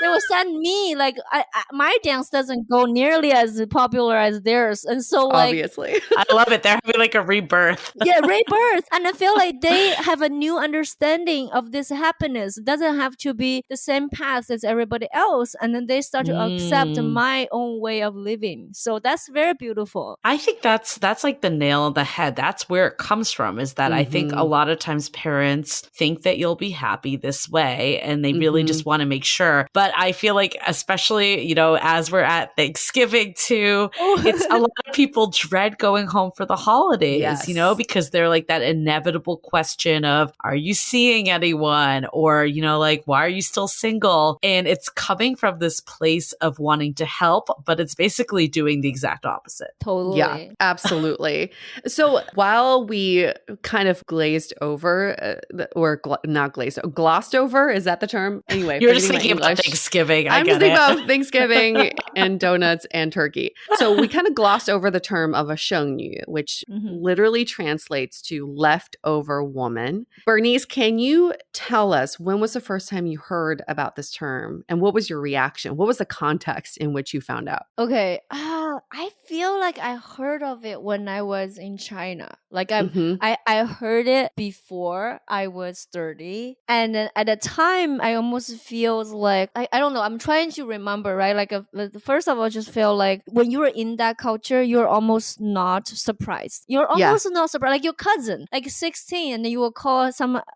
They will send me like my dance doesn't go nearly as popular as theirs, and so like Obviously. I love it. They're having like a rebirth. yeah, rebirth. And I feel like they have a new understanding of this happiness. It doesn't have to be the same path as everybody else, and then they start to accept my own way of living. So that's very beautiful. I think that's like the nail on the head. That's where it comes from, is that I think a lot of times parents think that you'll be happy this way and they really just want to make sure. But I feel like, especially, as we're at Thanksgiving too, it's a lot of people dread going home for the holidays, because they're like that inevitable question of, are you seeing anyone? Or, like, why are you still single? And it's coming from this place of wanting to help, but it's basically doing the exact opposite. Totally. Yeah, absolutely. So while we kind of glazed over, glossed over, is that the term? Anyway, you're just thinking about Thanksgiving. I'm just thinking about Thanksgiving and donuts and turkey. So we kind of glossed over the term of a Sheng, which literally translates to leftover woman. Bernice, can you tell us, when was the first time you heard about this term and what was your reaction? What was the context in which you found out? Okay. I feel like I heard of it when I was in China. Like I heard it before I was 30. And then at the time, I almost feels like, I don't know, I'm trying to remember, right? Like first of all, I just feel like when you're in that culture, you're almost not surprised. You're almost not surprised. Like your cousin, like 16, and then you will call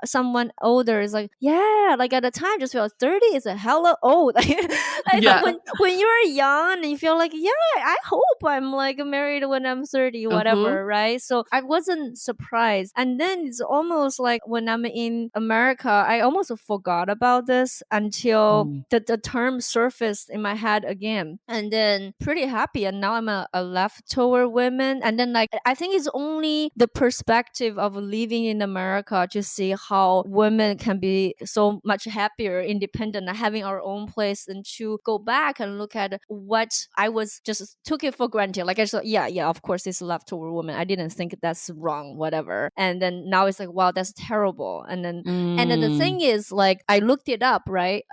someone older. It's like, yeah, like at the time, just feel 30 is a hella old. Like when you're young and you feel like, yeah, I hope I'm like married when I'm 30, whatever, right? So I wasn't surprised. And then it's almost like when I'm in America, I almost forgot about this until the term surfaced in my head again. And then pretty happy. And now I'm a leftover woman. And then like, I think it's only the perspective of living in America to see how women can be so much happier, independent, and having our own place, and to go back and look at what I was just took it for granted. Like I just thought, yeah, of course it's a leftover woman. I didn't think that's wrong, whatever. And then now it's like, wow, that's terrible. And then and then the thing is, like, I looked it up, right?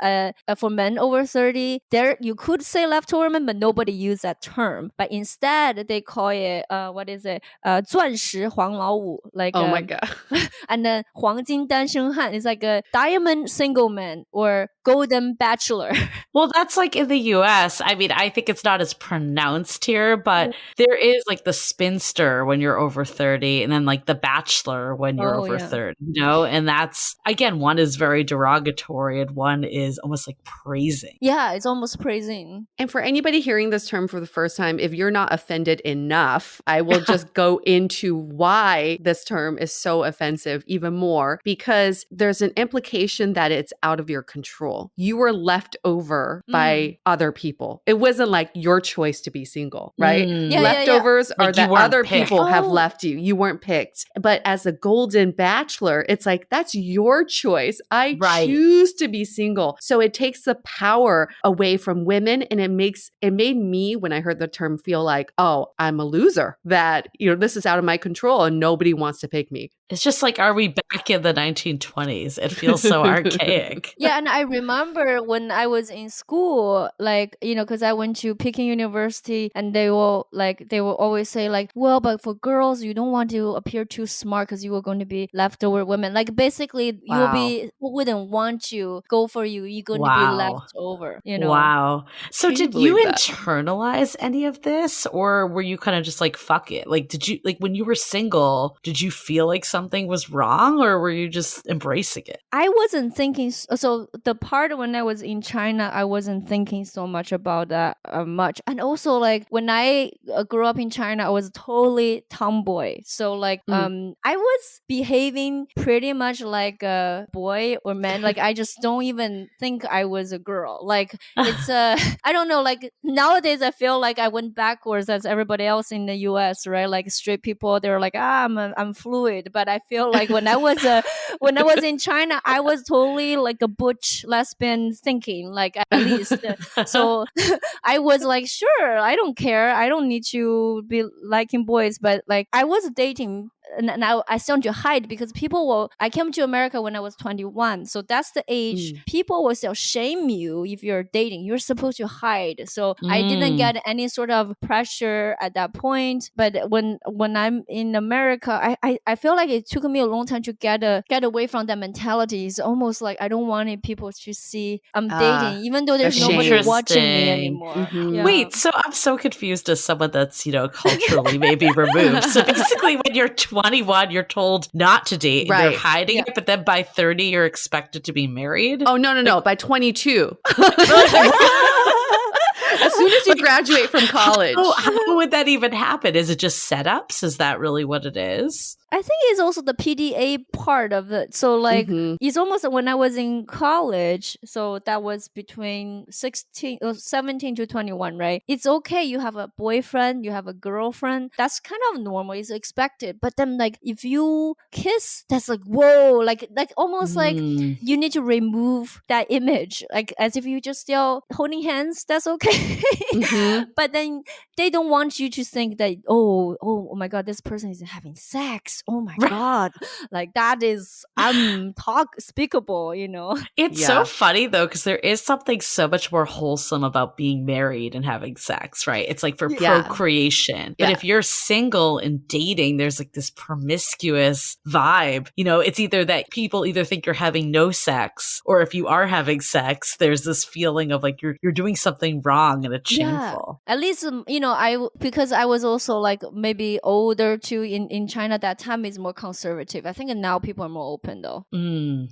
For men over 30, there you could say leftover woman, but nobody used that term. But instead they call it what is it? 钻石黄老五, like oh my god. and then 黄金单身汉 is like a diamond single man or golden bachelor. Well, that's like in the US. I mean, I think it's not as pronounced here, but there is like the spinster when you're over 30, and then like the bachelor when you're over 30, and that's, again, one is very derogatory and one is almost like praising. Yeah, it's almost praising. And for anybody hearing this term for the first time, if you're not offended enough, I will just go into why this term is so offensive even more, because there's an implication that it's out of your control. single. You were left over by other people. It wasn't like your choice to be single, right? Leftovers are that other people have left you. You weren't picked. But as a golden bachelor, it's like, that's your choice. I choose to be single. So it takes the power away from women. And it made me, when I heard the term, feel like, oh, I'm a loser, that, this is out of my control and nobody wants to pick me. It's just like, are we back in the 1920s? It feels so archaic. Yeah, and I remember when I was in school, like, because I went to Peking University, and they will always say like, well, but for girls, you don't want to appear too smart because you are going to be leftover women. Like, basically, people wouldn't want you, go for you. You're going to be left over, Wow. So did you internalize any of this, or were you kind of just like, fuck it? Like, did you, like, when you were single, did you feel like something was wrong, or were you just embracing it? I wasn't thinking. So the part when I was in China, I wasn't thinking so much about that much. And also, like, when I grew up in China, I was totally tomboy. So like, I was behaving pretty much like a boy or man. Like, I just don't even think I was a girl. Like, it's I don't know. Like, nowadays, I feel like I went backwards as everybody else in the US, right? Like, straight people, they're like, I'm fluid. But I feel like when I was in China, I was totally like a butch lesbian thinking, like, at least. So I was like, sure, I don't care. I don't need to be liking boys. But like, I was dating. And I started to hide because I came to America when I was 21. So that's the age people will still shame you if you're dating. You're supposed to hide. So I didn't get any sort of pressure at that point. But when I'm in America, I feel like it took me a long time to get away from that mentality. It's almost like I don't want people to see I'm dating, even though there's nobody watching me anymore. Mm-hmm. Yeah. Wait, so I'm so confused as someone that's, culturally maybe removed. So basically when you're 21, you're told not to date, and you're hiding it, but then by 30, you're expected to be married? Oh, no. By 22. As soon as you graduate from college. How would that even happen? Is it just setups? Is that really what it is? I think it's also the PDA part of it. So like, it's almost when I was in college, so that was between 17 to 21, right? It's okay. You have a boyfriend, you have a girlfriend. That's kind of normal. It's expected. But then like, if you kiss, that's like, whoa, like almost like you need to remove that image. Like, as if you're just still holding hands, that's okay. But then they don't want you to think that, oh my God, this person is having sex. Oh my God. Like, that is unspeakable, It's so funny though, because there is something so much more wholesome about being married and having sex, right? It's like for procreation. But if you're single and dating, there's like this promiscuous vibe. It's either that people either think you're having no sex, or if you are having sex, there's this feeling of like you're doing something wrong and it's shameful. At least, because I was also like maybe older too in China at that time, is more conservative. I think now people are more open though.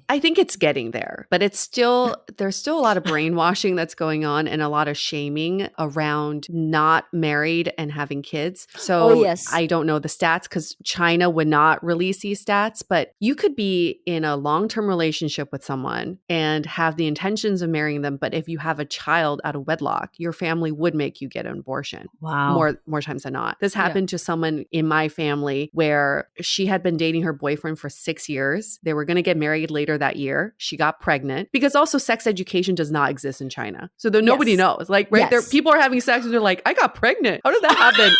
I think it's getting there, but there's still a lot of brainwashing that's going on and a lot of shaming around not married and having kids. So I don't know the stats because China would not release these stats, but you could be in a long-term relationship with someone and have the intentions of marrying them. But if you have a child out of wedlock, your family would make you get an abortion. Wow. More times than not. This happened to someone in my family where she had been dating her boyfriend for 6 years. They were going to get married later that year. She got pregnant because also sex education does not exist in China. So nobody knows. Like, right there, people are having sex and they're like, I got pregnant. How did that happen?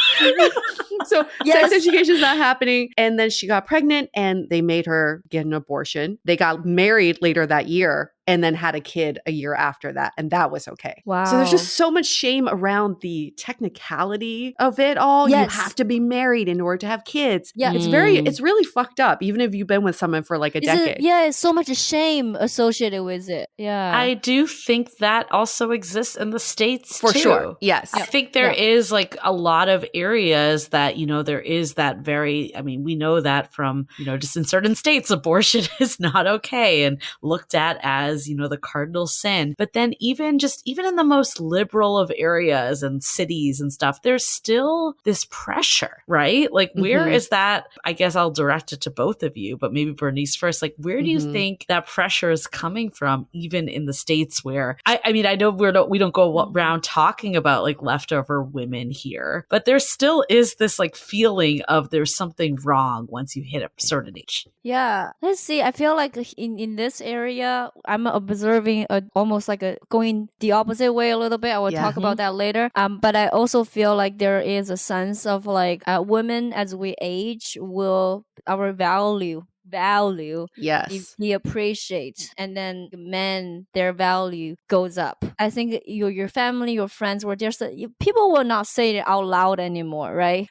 So sex education is not happening. And then she got pregnant and they made her get an abortion. They got married later that year and then had a kid a year after that. And that was okay. Wow. So there's just so much shame around the technicality of it all. Yes. You have to be married in order to have kids. Yeah. It's really fucked up, even if you've been with someone for like a decade. It's so much shame associated with it. Yeah. I do think that also exists in the States for too. sure. Yes. I think there is like a lot of areas that, there is that we know that from, just in certain states, abortion is not okay and looked at as as, the cardinal sin. But then even in the most liberal of areas and cities and stuff, there's still this pressure, right? Like, where is that? I guess I'll direct it to both of you, but maybe Bernice first. Like, where do you think that pressure is coming from, even in the States where, I mean, I know we don't go around talking about like leftover women here, but there still is this like feeling of there's something wrong once you hit a certain age. Yeah. Let's see. I feel like in this area, I'm observing almost like going the opposite way a little bit. I will talk about that later. But I also feel like there is a sense of like women as we age will our value yes, we appreciate, and then men, their value goes up. I think your family, your friends, were just people will not say it out loud anymore, right?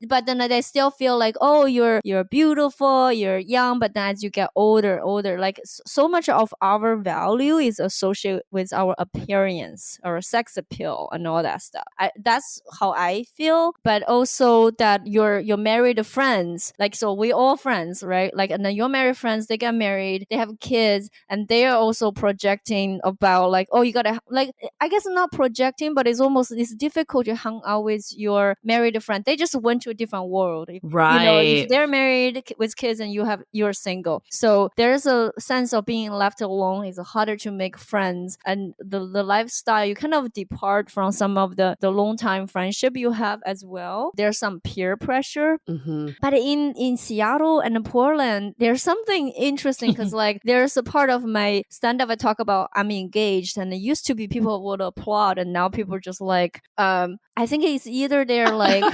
But then they still feel like, oh, you're beautiful, you're young, but then as you get older, like so much of our value is associated with our appearance, our sex appeal, and all that stuff. That's how I feel. But also that your married friends, like, so we all friends, right? Like, and then your married friends, they get married, they have kids, and they are also projecting about like, oh, you gotta, like, I guess not projecting, but it's difficult to hang out with your married friend. They just went to a different world, right? If they're married with kids and you're single, so there's a sense of being left alone. It's harder to make friends, and the lifestyle, you kind of depart from some of the long time friendship you have as well. There's some peer pressure. But in Seattle and Portland, there's something interesting because like there's a part of my stand-up I talk about I'm engaged, and it used to be people would applaud, and now people are just like I think it's either they're like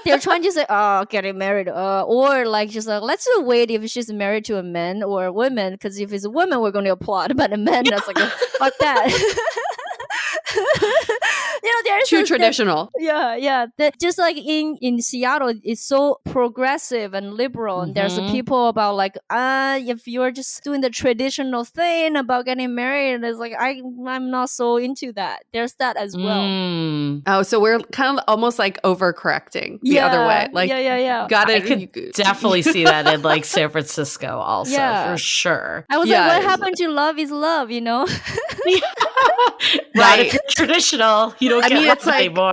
they're trying to say, oh, getting married, or like just like, let's just wait if she's married to a man or a woman, because if it's a woman we're going to applaud, but a man that's like fuck that. There's too traditional. Just like in Seattle, it's so progressive and liberal, and there's people about like, if you're just doing the traditional thing about getting married, it's like I'm not so into that. There's that as well. Oh, so we're kind of almost like overcorrecting the other way. Like, got it. I could definitely see that in like San Francisco, also for sure. I was like, what happened to love is love, Right. If you're traditional, you don't get love anymore.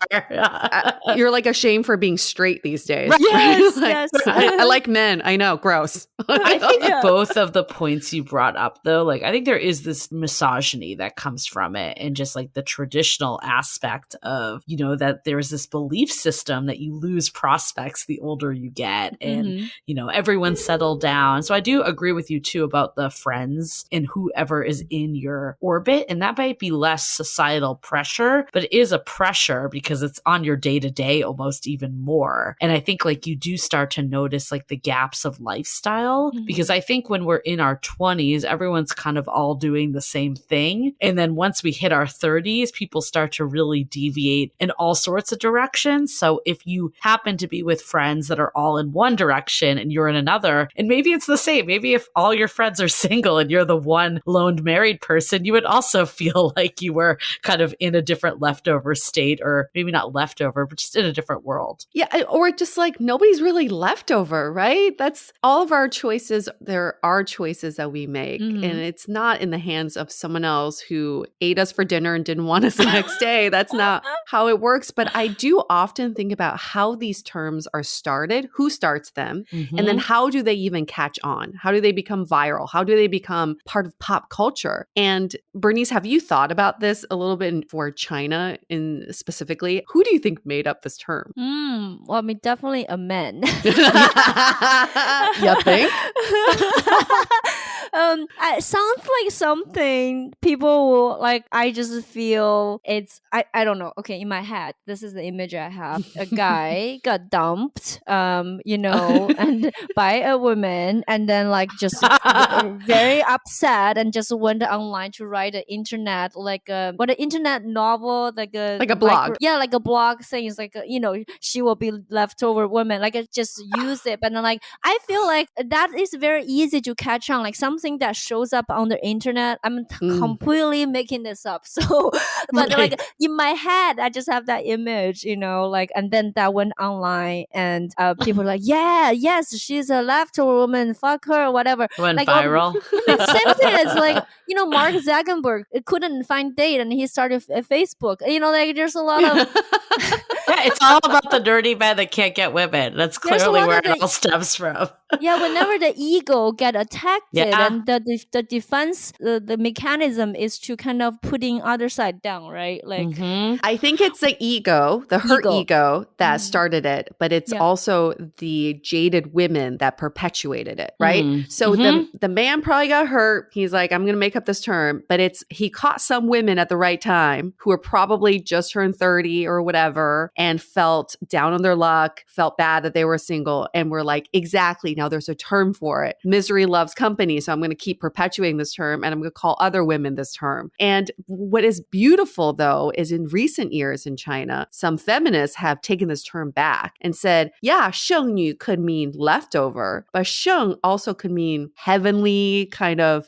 You're like ashamed for being straight these days. Right. Yes, like, yes. I like men. I know. Gross. I think both of the points you brought up, though, like I think there is this misogyny that comes from it, and just like the traditional aspect of, that there's this belief system that you lose prospects the older you get, and, everyone's settled down. So I do agree with you too about the friends and whoever is in your orbit. And that might be less societal pressure, but it is a pressure because it's on your day to day almost even more. And I think like you do start to notice like the gaps of lifestyle, because I think when we're in our 20s, everyone's kind of all doing the same thing. And then once we hit our 30s, people start to really deviate in all sorts of directions. So if you happen to be with friends that are all in one direction and you're in another, and maybe it's the same, maybe if all your friends are single and you're the one lone married person, you would also feel like you were kind of in a different leftover state, or maybe not leftover, but just in a different world. Yeah. Or just like nobody's really leftover, right? That's all of our choices. There are choices that we make, and it's not in the hands of someone else who ate us for dinner and didn't want us the next day. That's not how it works. But I do often think about how these terms are started, who starts them, and then how do they even catch on? How do they become viral? How do they become part of pop culture? And Bernice, have you thought about this a little bit for China in specifically? Who do you think made up this term? Well, I mean, definitely a man. You think? It sounds like something people will like. I just feel it's I don't know. Okay, in my head, this is the image I have. A guy got dumped, and by a woman, and then like just very upset, and just went online to write an internet like an internet novel, like a blog. Like a blog saying it's like she will be leftover woman. Like just use it, but then like I feel like that is very easy to catch on. Like something something that shows up on the internet. I'm completely making this up. So, but like in my head, I just have that image, like, and then that went online and people are like, yeah, yes, she's a leftover woman, fuck her, whatever. Went like, viral. Same thing as like, Mark Zuckerberg couldn't find date and he started Facebook. Like there's a lot of yeah, it's all about the dirty man that can't get women. That's clearly where it all stems from. Yeah, whenever the ego get attacked, and the defense, the mechanism is to kind of putting other side down, right? Like, I think it's the ego, the hurt ego that started it, but it's also the jaded women that perpetuated it, right? So the man probably got hurt. He's like, I'm going to make up this term, but he caught some women at the right time who were probably just turned 30 or whatever and felt down on their luck, felt bad that they were single, and were like, exactly, now there's a term for it. Misery loves company, so I'm going to keep perpetuating this term, and I'm going to call other women this term. And what is beautiful, though, is in recent years in China, some feminists have taken this term back and said, yeah, Sheng could mean leftover, but Sheng also could mean heavenly, kind of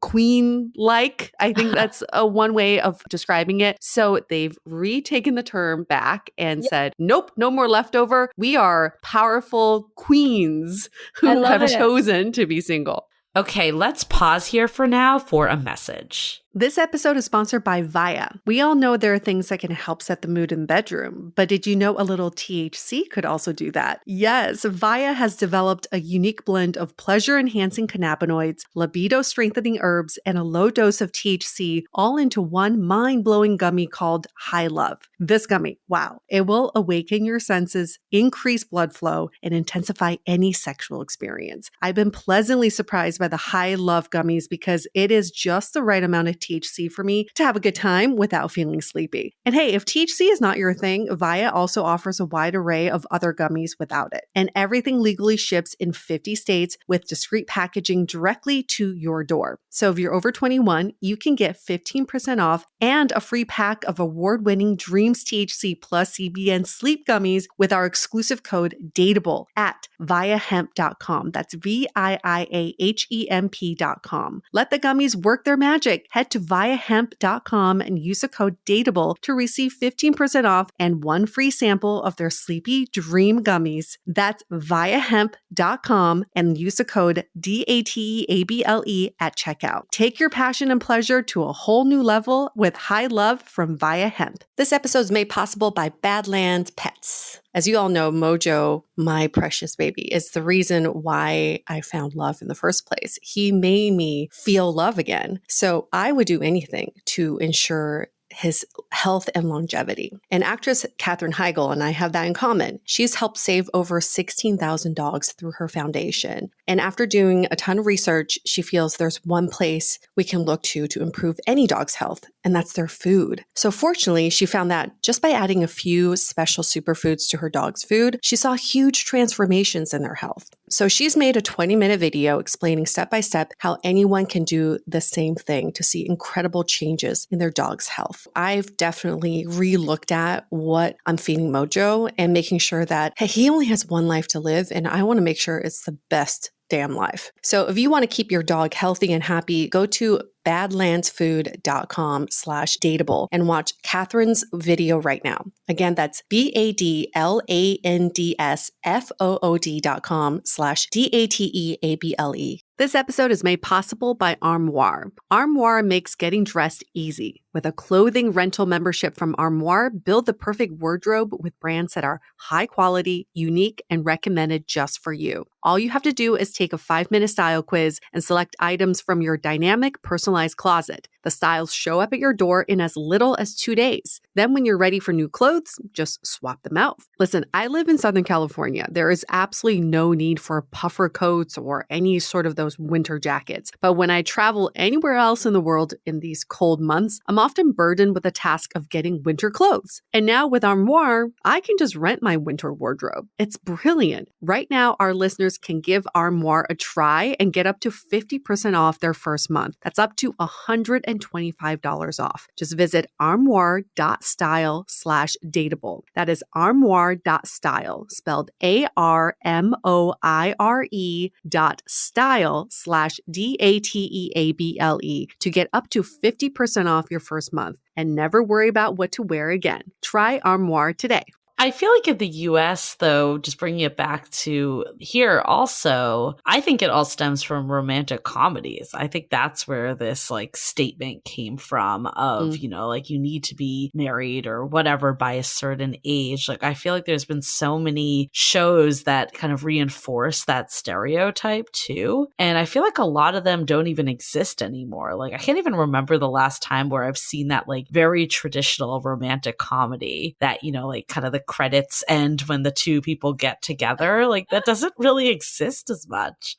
queen-like. I think that's one way of describing it. So they've retaken the term back and said, nope, no more leftover. We are powerful queens who have chosen to be single. Okay, let's pause here for now for a message. This episode is sponsored by Via. We all know there are things that can help set the mood in the bedroom, but did you know a little THC could also do that? Yes, Via has developed a unique blend of pleasure-enhancing cannabinoids, libido-strengthening herbs, and a low dose of THC all into one mind-blowing gummy called High Love. This gummy, wow, it will awaken your senses, increase blood flow, and intensify any sexual experience. I've been pleasantly surprised by the High Love gummies because it is just the right amount of THC for me to have a good time without feeling sleepy. And hey, if THC is not your thing, Via also offers a wide array of other gummies without it. And everything legally ships in 50 states with discreet packaging directly to your door. So if you're over 21, you can get 15% off and a free pack of award-winning Dreams THC plus CBN sleep gummies with our exclusive code DATEABLE at viahemp.com. That's VIIAHEMP.com. Let the gummies work their magic. Head to viahemp.com and use the code DATEABLE to receive 15% off and one free sample of their Sleepy Dream gummies. That's viahemp.com and use the code DATEABLE at checkout. Take your passion and pleasure to a whole new level with High Love from Via Hemp. This episode is made possible by Badlands Pets. As you all know, Mojo, my precious baby, is the reason why I found love in the first place. He made me feel love again. So I would do anything to ensure his health and longevity. And actress Katherine Heigl and I have that in common. She's helped save over 16,000 dogs through her foundation. And after doing a ton of research, she feels there's one place we can look to improve any dog's health, and that's their food. So fortunately, she found that just by adding a few special superfoods to her dog's food, she saw huge transformations in their health. So she's made a 20-minute video explaining step by step how anyone can do the same thing to see incredible changes in their dog's health. I've definitely re-looked at what I'm feeding Mojo and making sure that, hey, he only has one life to live, and I want to make sure it's the best damn life. So if you want to keep your dog healthy and happy, go to badlandsfood.com/dateable and watch Catherine's video right now. Again, that's badlandsfood.com/dateable. This episode is made possible by Armoire. Armoire makes getting dressed easy. With a clothing rental membership from Armoire, build the perfect wardrobe with brands that are high quality, unique, and recommended just for you. All you have to do is take a 5-minute style quiz and select items from your dynamic, personalized closet. The styles show up at your door in as little as 2 days. Then when you're ready for new clothes, just swap them out. Listen, I live in Southern California. There is absolutely no need for puffer coats or any sort of those winter jackets. But when I travel anywhere else in the world in these cold months, I'm often burdened with the task of getting winter clothes. And now with Armoire, I can just rent my winter wardrobe. It's brilliant. Right now, our listeners can give Armoire a try and get up to 50% off their first month. That's up to $180 $125 off. Just visit armoire.style/dateable. That is armoire.style, spelled ARMOIRE.style/DATEABLE to get up to 50% off your first month and never worry about what to wear again. Try Armoire today. I feel like in the US, though, just bringing it back to here also, I think it all stems from romantic comedies. I think that's where this like statement came from of, you know, like you need to be married or whatever by a certain age. Like I feel like there's been so many shows that kind of reinforce that stereotype too. And I feel like a lot of them don't even exist anymore. Like I can't even remember the last time where I've seen that like very traditional romantic comedy that, you know, like kind of the credits end when the two people get together. Like that doesn't really exist as much.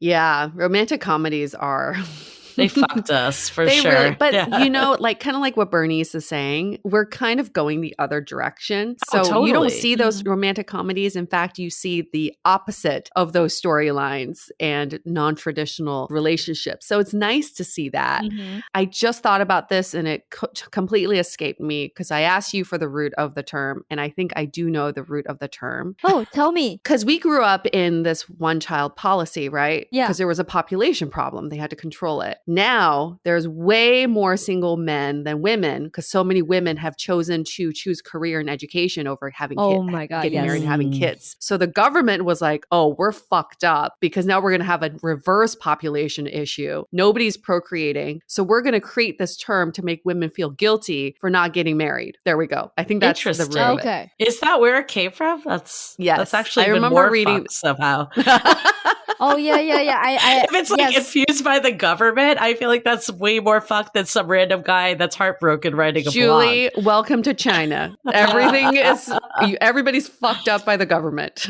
Yeah, romantic comedies are They fucked us for they sure. Really, but yeah. you know, like kind of like what Bernice is saying, we're kind of going the other direction. So you don't see those romantic comedies. In fact, you see the opposite of those storylines and non-traditional relationships. So it's nice to see that. I just thought about this and it completely escaped me because I asked you for the root of the term. And I think I do know the root of the term. Oh, tell me. Because we grew up in this one-child policy, right? Yeah. Because there was a population problem. They had to control it. Now, there's way more single men than women because so many women have chosen to choose career and education over having kids. Oh my God, getting yes. married and having kids. So the government was like, oh, we're fucked up because now we're going to have a reverse population issue. Nobody's procreating. So we're going to create this term to make women feel guilty for not getting married. There we go. I think that's the root of it. Is that where it came from? That's actually I even remember more reading somehow. Oh yeah. If it's like infused by the government, I feel like that's way more fucked than some random guy that's heartbroken writing a Julie, blog. welcome to China. Everybody's fucked up by the government.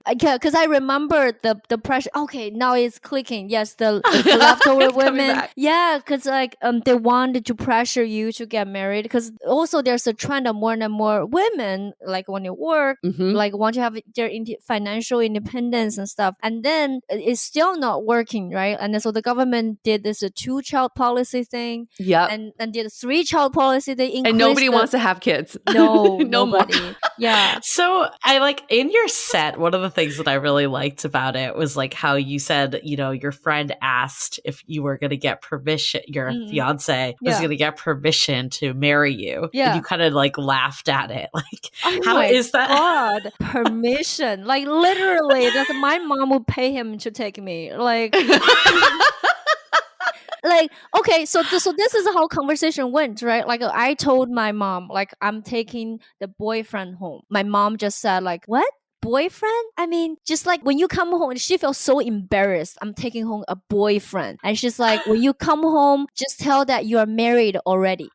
Because I remember the pressure. Okay, now it's clicking. Yes, the leftover women. Yeah, because like they wanted to pressure you to get married. Because also there's a trend of more and more women like want to work, like want to have their financial independence and stuff. And then it's still not working, right? And then, so the government did this 2-child policy thing. Yeah, and did a 3-child policy. They increased and nobody wants to have kids. No, nobody. More. Yeah. So I like in your set, one of the things that I really liked about it was like how you said, you know, your friend asked if you were going to get permission, your fiance was going to get permission to marry you. Yeah. And you kind of like laughed at it. Like, oh how is that? God, permission. Like literally, that's my mom would pay him to take me. Like like, okay, so this is how conversation went, right? Like I told my mom, like, I'm taking the boyfriend home. My mom just said like, what? Boyfriend? I mean, just like when you come home, she felt so embarrassed. I'm taking home a boyfriend. And she's like, when you come home, just tell that you are married already.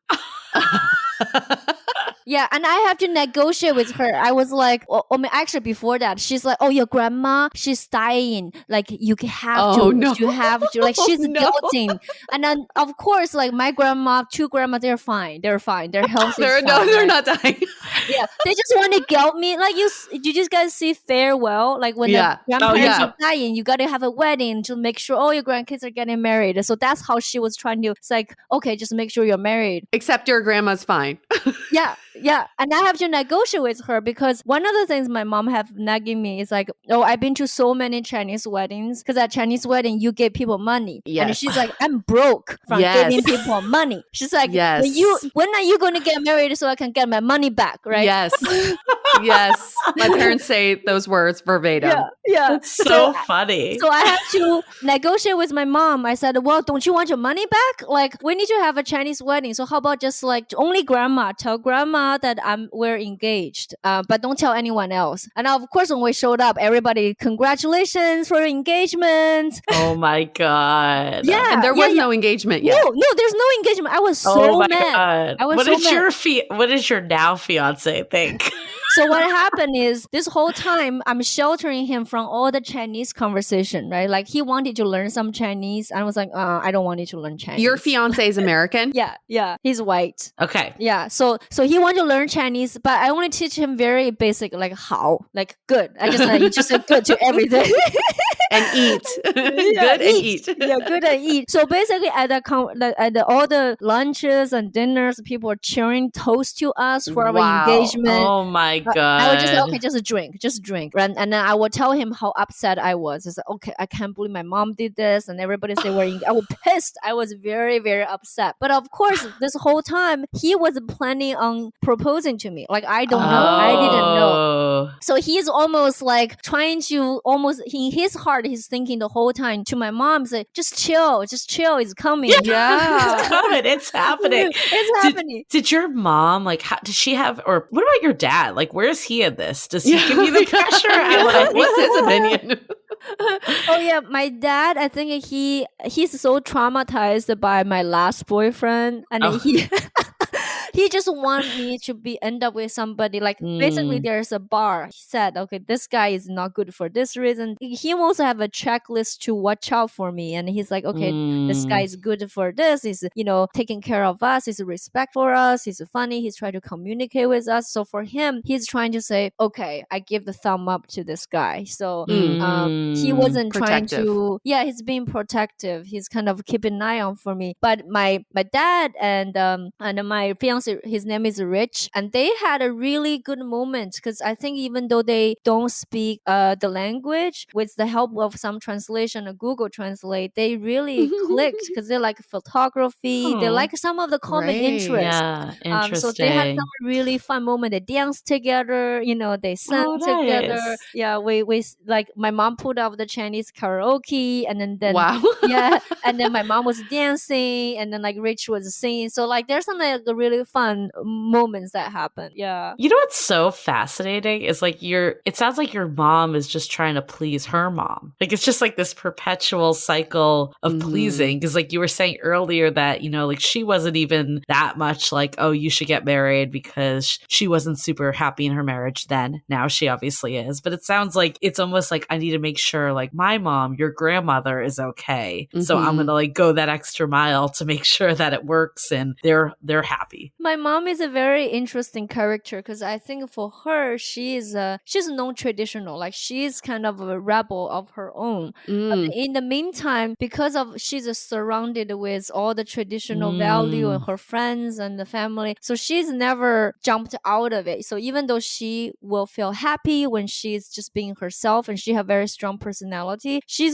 Yeah, and I have to negotiate with her. I was like, actually before that, she's like, oh, your grandma, she's dying. Like, you have to. No. You have to. Like, she's doubting. And then, of course, like my grandma, 2 grandma, they're fine. They're fine. They're healthy. They're not dying. Yeah, they just want to guilt me. Like, you just guys see farewell. Like, when the grandparents are dying, you got to have a wedding to make sure all your grandkids are getting married. So that's how she was trying to, it's like, okay, just make sure you're married. Except your grandma's fine. Yeah, and I have to negotiate with her because one of the things my mom have nagging me is like, oh, I've been to so many Chinese weddings because at Chinese wedding you give people money. Yes. And she's like, I'm broke from giving people money. She's like, when are you going to get married so I can get my money back, right? Yes. Yes. My parents say those words verbatim. Yeah. That's so funny. So I had to negotiate with my mom. I said, well, don't you want your money back? Like, we need to have a Chinese wedding. So how about just like only grandma, tell grandma that we're engaged, but don't tell anyone else. And of course, when we showed up, everybody, congratulations for your engagement. Oh my God. Yeah. And there was no engagement yet. No, there's no engagement. I was so mad. God. I was what did your now fiance think? So what happened is this whole time I'm sheltering him from all the Chinese conversation, right? Like he wanted to learn some Chinese. And I was like, I don't want you to learn Chinese. Your fiance is American? Yeah. He's white. Okay. Yeah. So he wanted to learn Chinese, but I only teach him very basic, like how, like good. I just like you just said good to everything. And eat. Good and eat. Yeah, good and eat. So basically, at all the lunches and dinners, people are cheering toast to us for our Wow. engagement. Oh my I would just say, God. okay, just drink. Right? And then I would tell him how upset I was. It's like, okay, I can't believe my mom did this. And everybody say I was pissed. I was very, very upset. But of course, this whole time, he was planning on proposing to me. Like, I don't know. I didn't know. Oh. So he's almost like trying to in his heart, he's thinking the whole time to my mom, say, just chill, it's coming. Yeah. It's coming. It's happening. It's happening. Did your mom, like, does she have, or what about your dad? Like, where's he in this? Does he give you the pressure? What's his opinion? Oh yeah, my dad, I think he's so traumatized by my last boyfriend, and he just want me to end up with somebody like basically there's a bar. He said, okay, this guy is not good for this reason. He wants to have a checklist to watch out for me, and he's like, okay, this guy is good for this. He's taking care of us. He's respect for us. He's funny. He's trying to communicate with us. So for him, he's trying to say, okay, I give the thumb up to this guy. So he wasn't trying to. Yeah, he's being protective. He's kind of keeping an eye on for me. But my dad and my fiance, his name is Rich, and they had a really good moment because I think even though they don't speak the language, with the help of some translation or Google Translate, they really clicked because they like photography. They like some of the common interests. Yeah, interesting. So they had some really fun moment. They danced together. They sang together. Nice. Yeah, we like my mom pulled out the Chinese karaoke, and then Wow. yeah, and then my mom was dancing, and then like Rich was singing. So like there's some like really fun moments that happen. Yeah. You know what's so fascinating is like it sounds like your mom is just trying to please her mom. Like it's just like this perpetual cycle of pleasing. Because like you were saying earlier that, like she wasn't even that much like, oh, you should get married because she wasn't super happy in her marriage then. Now she obviously is. But it sounds like it's almost like I need to make sure like my mom, your grandmother is okay. So I'm going to like go that extra mile to make sure that it works and they're happy. My mom is a very interesting character because I think for her, she's non-traditional. Like she's kind of a rebel of her own. But in the meantime, because of she's surrounded with all the traditional value and her friends and the family, so she's never jumped out of it. So even though she will feel happy when she's just being herself and she have very strong personality, she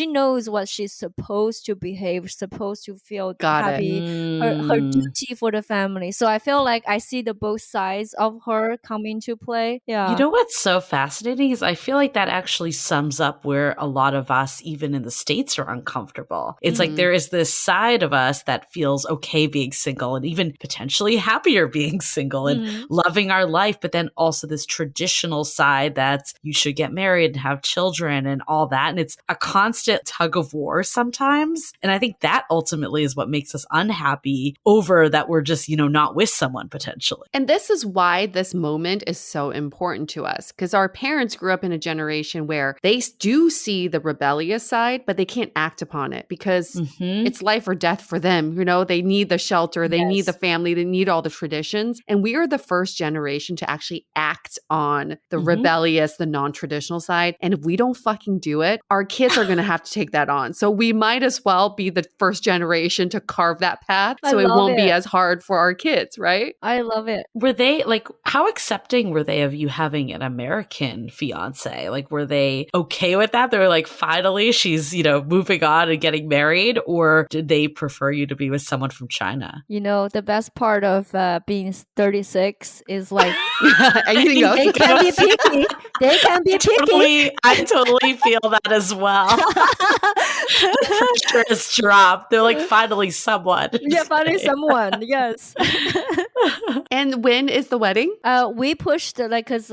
knows what she's supposed to behave, supposed to feel happy, her duty for the family. So I feel like I see the both sides of her come into play. Yeah. You know what's so fascinating is I feel like that actually sums up where a lot of us, even in the States, are uncomfortable. It's like there is this side of us that feels okay being single and even potentially happier being single and loving our life, but then also this traditional side that's you should get married and have children and all that. And it's a constant tug of war sometimes. And I think that ultimately is what makes us unhappy over that we're just, not with someone potentially. And this is why this moment is so important to us, because our parents grew up in a generation where they do see the rebellious side, but they can't act upon it because it's life or death for them. They need the shelter, they need the family, they need all the traditions. And we are the first generation to actually act on the rebellious, the non-traditional side. And if we don't fucking do it, our kids are going to have to take that on. So we might as well be the first generation to carve that path so it won't be as hard for our kids, right? I love it. Were they like, how accepting were they of you having an American fiance? Like, were they okay with that? They were like, finally, she's, moving on and getting married? Or did they prefer you to be with someone from China? The best part of being 36 is like, anything else? They can be picky. They can be picky. I totally feel that as well. The pressure has dropped. They're like, finally someone. Yeah, finally someone. Yes. And when is the wedding? We pushed because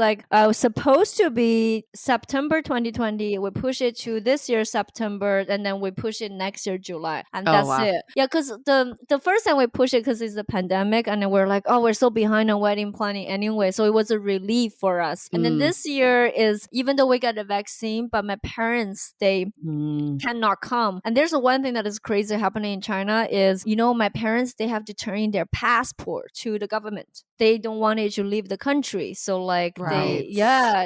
supposed to be September 2020. We push it to this year September, and then we push it next year July, and that's it. Yeah, because the first time we pushed it because it's the pandemic, and then we're like, oh, we're so behind on wedding planning anyway, so it was a relief for us. And then this year is, even though we got a vaccine, but my parents they cannot come. And there's one thing that is crazy happening in China is my parents they have to turn in their passport to the government. They don't want it to leave the country. So like right.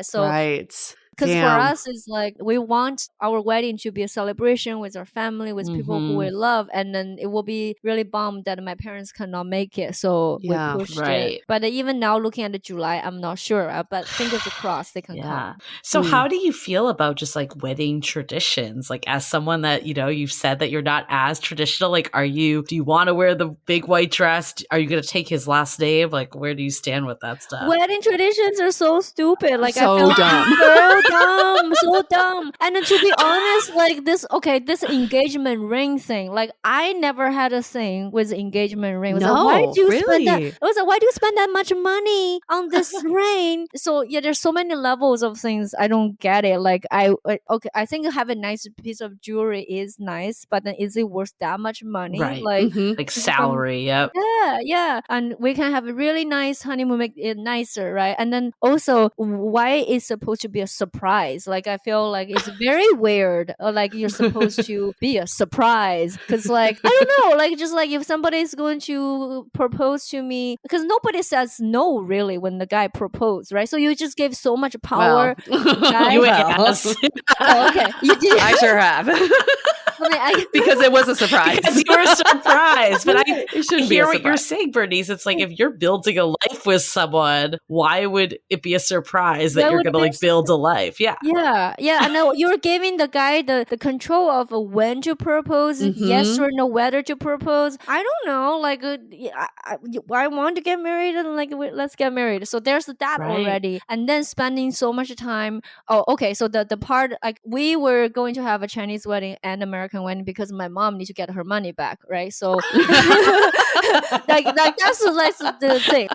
So right. Because for us, it's like we want our wedding to be a celebration with our family, with people who we love, and then it will be really bummed that my parents cannot make it, so we pushed it. But even now, looking at the July, I'm not sure. But fingers crossed they can come. So how do you feel about just like wedding traditions? Like as someone that, you know, you've said that you're not as traditional, like do you want to wear the big white dress? Are you going to take his last name? Like where do you stand with that stuff? Wedding traditions are so stupid. Like so I feel dumb. so dumb, so dumb. And then to be honest, like this engagement ring thing, like I never had a thing with engagement ring. It was like, why do you spend that? It was like, why do you spend that much money on this ring? So yeah, there's so many levels of things. I don't get it. Like I think have a nice piece of jewelry is nice, but then is it worth that much money? Right. Like salary. Yeah. And we can have a really nice honeymoon, make it nicer, right? And then also, why is supposed to be a surprise? Like I feel like it's very weird. Or like you're supposed to be a surprise, because like I don't know, like just like if somebody is going to propose to me, because nobody says no really when the guy proposed, right? So you just give so much power. To the guy. You have. Oh, okay, you did. I sure have. Because it was a surprise. Because you were surprised. But I hear what you're saying, Bernice. It's like if you're building a life with someone, why would it be a surprise that you're going to like build a life? Yeah. I know you're giving the guy the control of when to propose, yes or no, whether to propose. I don't know. Like I want to get married, and like let's get married. So there's that already, and then spending so much time. Oh, okay. So the part like we were going to have a Chinese wedding and American wedding because my mom needs to get her money back, right? So like that's the thing.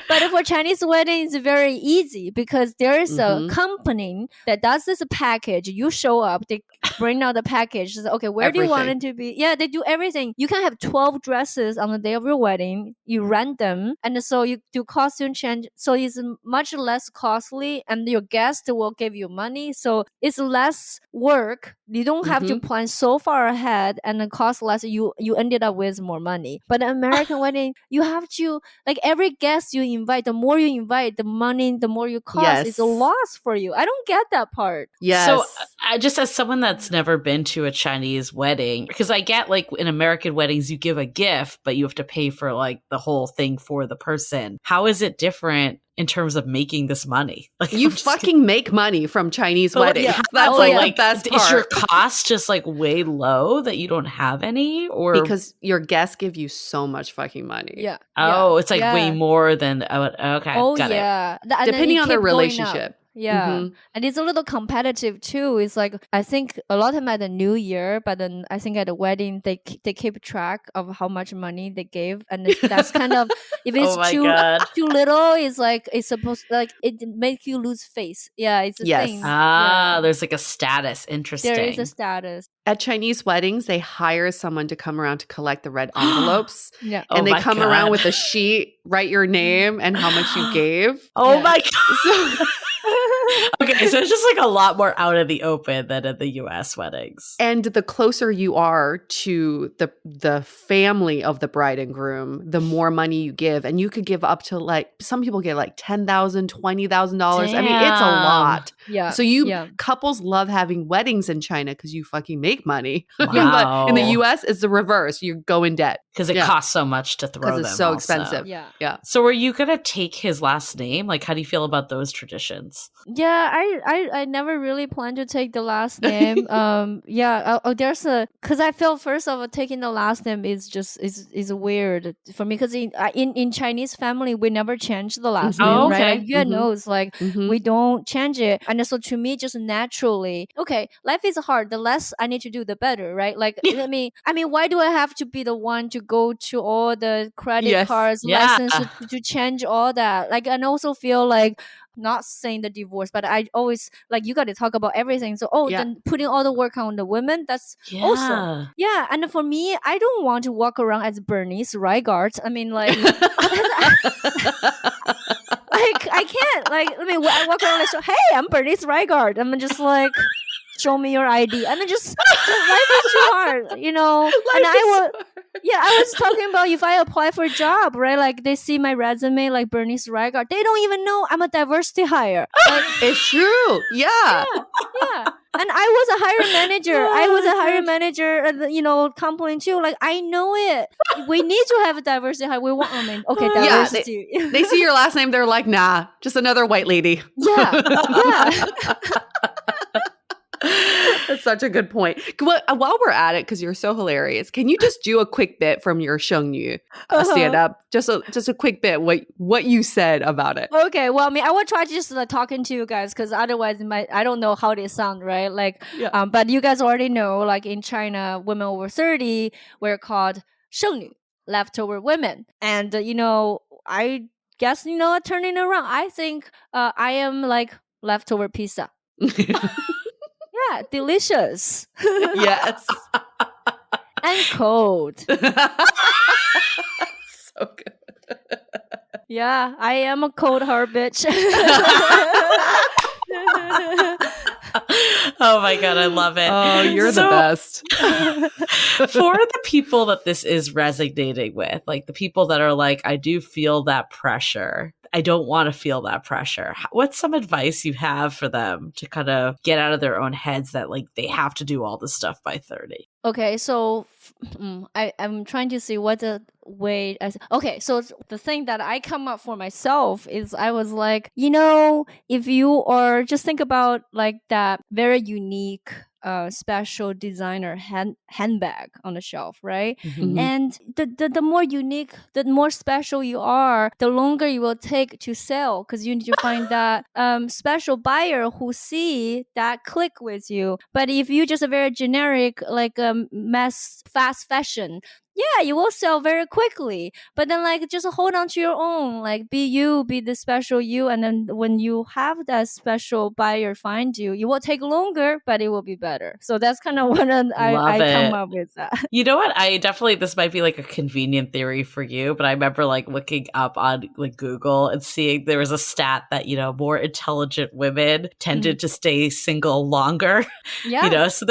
But for Chinese wedding, it's very easy because there is a company that does this package. You show up, they bring out the package. So, okay, where do you want it to be? Yeah, they do everything. You can have 12 dresses on the day of your wedding. You rent them, and so you do costume change. So it's much less costly, and your guest will give you money. So it's less work. You don't have to plan so far ahead, and it costs less. You ended up with more money. But an American wedding, you have to like every guest you invite. The more you invite, the money, the more you cost. Yes. It's a loss for you. I don't get that part. Yes. So just as someone that's never been to a Chinese wedding, because I get like in American weddings, you give a gift, but you have to pay for like the whole thing for the person. How is it different in terms of making this money? Like you fucking make money from Chinese weddings. Yeah. That's like the best part. Is your cost just like way low that you don't have any, or because your guests give you so much fucking money? Yeah. Oh, it's like way more than okay. Oh got yeah. it. Depending on their relationship. Yeah. And it's a little competitive too. It's like I think a lot of them at the New Year, but then I think at the wedding they keep track of how much money they gave, and that's kind of if it's too little, it's like it's supposed like it makes you lose face. Yeah, it's a thing. There's like a status. Interesting. There is a status. At Chinese weddings, they hire someone to come around to collect the red envelopes. And they come around with a sheet, write your name and how much you gave. Oh my God. Okay, so it's just like a lot more out in the open than at the US weddings. And the closer you are to the family of the bride and groom, the more money you give. And you could give up to like, some people get like $10,000, $20,000. I mean, it's a lot. Yeah. So couples love having weddings in China because you fucking make money. Wow. But in the US, it's the reverse. You go in debt. Because it costs so much to throw them. Because it's so also. expensive. Yeah. So were you going to take his last name? Like, how do you feel about those traditions? Yeah, I never really planned to take the last name. There's because I feel first of all taking the last name is just is weird for me because in Chinese family we never change the last name, right? Like, you know, it's like we don't change it, and so to me just naturally, okay, life is hard. The less I need to do, the better, right? Like I mean, why do I have to be the one to go to all the credit cards, licenses to change all that? Like, and also feel like. Not saying the divorce, but I always like you got to talk about everything. So then putting all the work on the women, that's also and for me, I don't want to walk around as Bernice Reigart. I mean, like I can't I walk around like so, hey, I'm Bernice Reigart. I'm just like show me your ID, and then just life is too hard, you know. Yeah, I was talking about if I apply for a job, right? Like they see my resume, like Bernice Ye, they don't even know I'm a diversity hire. Like, It's true. Yeah. yeah. And I was a hiring manager. I was a hiring manager at the, company too. Like I know it. We need to have a diversity hire. We want diversity. They see your last name, they're like, nah, just another white lady. Yeah. That's such a good point. While we're at it, because you're so hilarious, can you just do a quick bit from your Sheng stand up? Just a quick bit, what you said about it. Okay, well, I mean, I will try to just talking to you guys because otherwise, I don't know how they sound, right? Like, but you guys already know, like in China, women over 30 were called 剩女, leftover women, and I guess turning around, I think I am like leftover pizza. Yeah, delicious. Yes. And cold. So good. Yeah, I am a cold hard bitch. Oh my God, I love it. Oh, you're the best. For the people that this is resonating with, like the people that are like, I do feel that pressure. I don't want to feel that pressure. What's some advice you have for them to kind of get out of their own heads that like they have to do all this stuff by 30? Okay, so I'm trying to see what the way. Okay, so the thing that I come up for myself is I was like, if you are just think about like that very unique special designer handbag on the shelf, right? Mm-hmm. And the more unique, the more special you are, the longer you will take to sell because you need to find that special buyer who see that click with you. But if you just a very generic like mass fast fashion, yeah, you will sell very quickly. But then like just hold on to your own, like be you, be the special you. And then when you have that special buyer find you, you will take longer, but it will be better. So that's kind of what I come up with that. You know what? This might be like a convenient theory for you, but I remember like looking up on like Google and seeing there was a stat that, more intelligent women tended to stay single longer. Yeah. So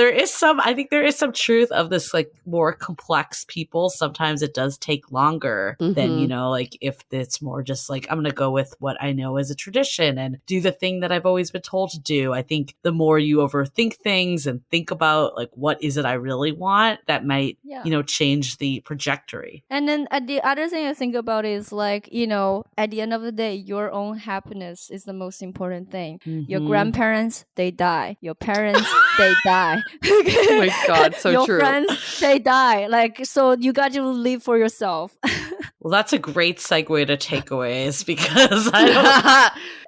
I think there is some truth of this like more complex people. Sometimes it does take longer than, like if it's more just like, I'm going to go with what I know as a tradition and do the thing that I've always been told to do. I think the more you overthink things and think about like, what is it I really want, that might, change the trajectory. And then the other thing I think about is like, at the end of the day, your own happiness is the most important thing. Your grandparents, they die. Your parents, they die. Oh my God, so your true. Your friends, they die. Like, so you got to live for yourself. Well, that's a great segue to takeaways because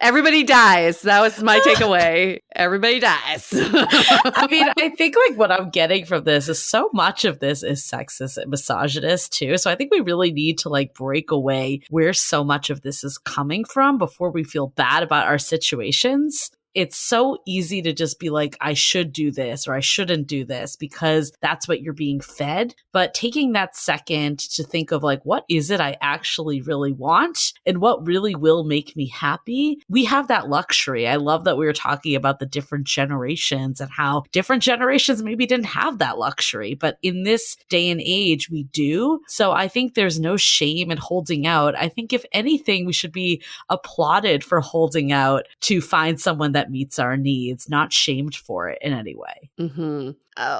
everybody dies. That was my takeaway. Everybody dies. I mean, I think like what I'm getting from this is so much of this is sexist and misogynist too. So I think we really need to like break away where so much of this is coming from before we feel bad about our situations. It's so easy to just be like, I should do this or I shouldn't do this because that's what you're being fed. But taking that second to think of like, what is it I actually really want and what really will make me happy? We have that luxury. I love that we were talking about the different generations and how different generations maybe didn't have that luxury. But in this day and age, we do. So I think there's no shame in holding out. I think if anything, we should be applauded for holding out to find someone that meets our needs, not shamed for it in any way.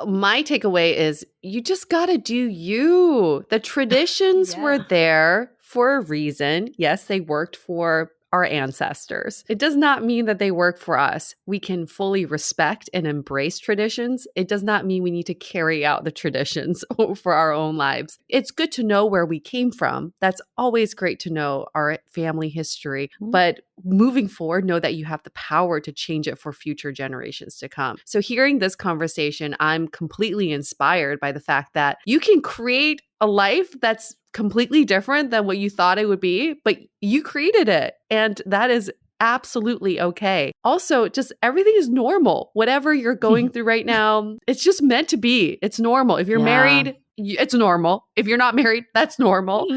My takeaway is you just got to do you. The traditions were there for a reason. Yes, they worked for our ancestors. It does not mean that they work for us. We can fully respect and embrace traditions. It does not mean we need to carry out the traditions for our own lives. It's good to know where we came from. That's always great to know our family history. But moving forward, know that you have the power to change it for future generations to come. So hearing this conversation, I'm completely inspired by the fact that you can create a life that's completely different than what you thought it would be, but you created it. And that is absolutely okay. Also, just everything is normal. Whatever you're going through right now, it's just meant to be. It's normal. If you're married, it's normal. If you're not married, that's normal.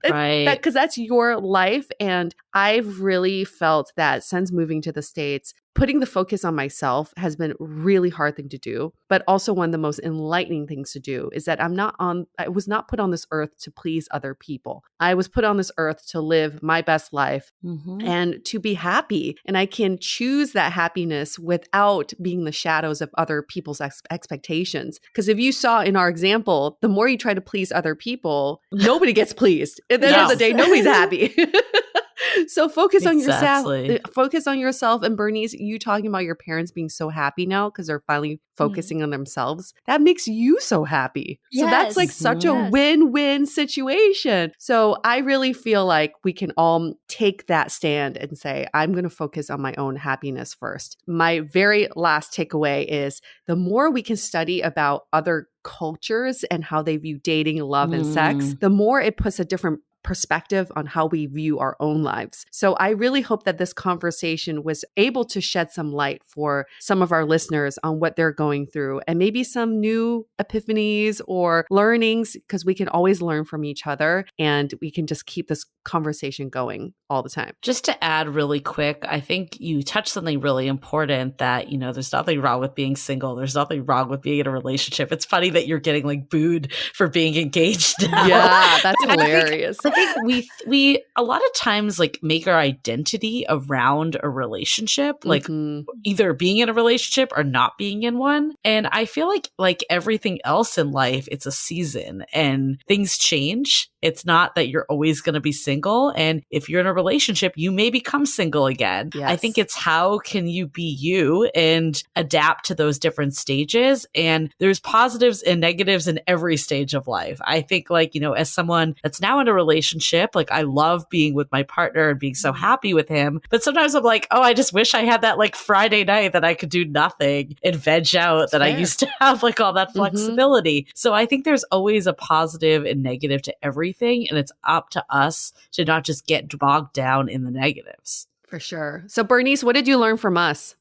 Right. Because that's your life. And I've really felt that since moving to the States, putting the focus on myself has been a really hard thing to do, but also one of the most enlightening things to do is that I was not put on this earth to please other people. I was put on this earth to live my best life and to be happy. And I can choose that happiness without being the shadows of other people's expectations. Because if you saw in our example, the more you try to please other people, nobody gets pleased. At the end of the day, nobody's happy. So focus on yourself. Focus on yourself. And Bernice, you talking about your parents being so happy now because they're finally focusing on themselves. That makes you so happy. So that's like such a win-win situation. So I really feel like we can all take that stand and say, I'm going to focus on my own happiness first. My very last takeaway is the more we can study about other cultures and how they view dating, love, and sex, the more it puts a different perspective on how we view our own lives. So I really hope that this conversation was able to shed some light for some of our listeners on what they're going through and maybe some new epiphanies or learnings, because we can always learn from each other and we can just keep this conversation going all the time. Just to add really quick, I think you touched something really important that, there's nothing wrong with being single. There's nothing wrong with being in a relationship. It's funny that you're getting like booed for being engaged now. Yeah, that's hilarious. I think we a lot of times like make our identity around a relationship, like either being in a relationship or not being in one. And I feel like everything else in life, it's a season and things change. It's not that you're always going to be single. And if you're in a relationship, you may become single again. Yes. I think it's how can you be you and adapt to those different stages. And there's positives and negatives in every stage of life. I think as someone that's now in a relationship, like I love being with my partner and being so happy with him. But sometimes I'm like, oh, I just wish I had that like Friday night that I could do nothing and veg out that I used to have like all that flexibility. So I think there's always a positive and negative to everything. And it's up to us to not just get bogged down in the negatives. For sure. So Bernice, what did you learn from us?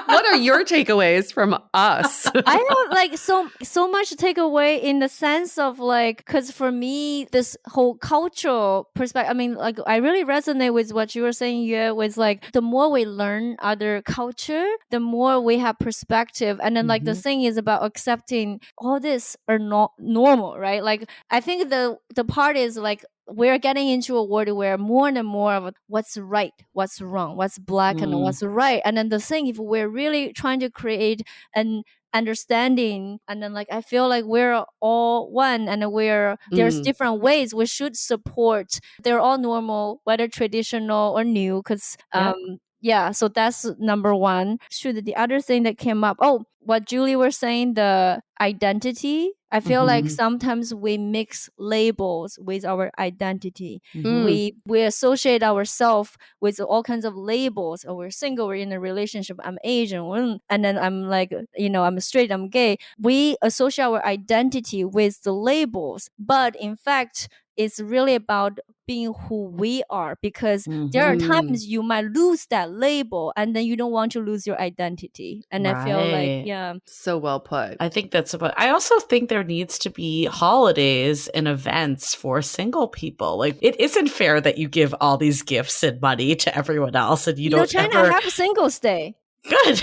What are your takeaways from us? I have like so much takeaway in the sense of like, because for me, this whole cultural perspective, I mean, like I really resonate with what you were saying, Yue, with like the more we learn other culture, the more we have perspective. And then like the thing is about accepting all this are not normal, right? Like I think the part is like, we're getting into a world where more and more of what's right, what's wrong, what's black and what's right. And then the thing, if we're really trying to create an understanding, and then like I feel like we're all one and there's different ways we should support. They're all normal, whether traditional or new, because so that's number one. The other thing that came up, what Julie was saying, the identity. I feel like sometimes we mix labels with our identity. We associate ourselves with all kinds of labels. Oh, we're single, we're in a relationship, I'm Asian, and then I'm like, I'm straight, I'm gay. We associate our identity with the labels. But in fact, it's really about being who we are, because there are times you might lose that label and then you don't want to lose your identity. And I feel like, so well put. I think that's about, I also think there needs to be holidays and events for single people. Like it isn't fair that you give all these gifts and money to everyone else and you don't China have a Singles Day. Good.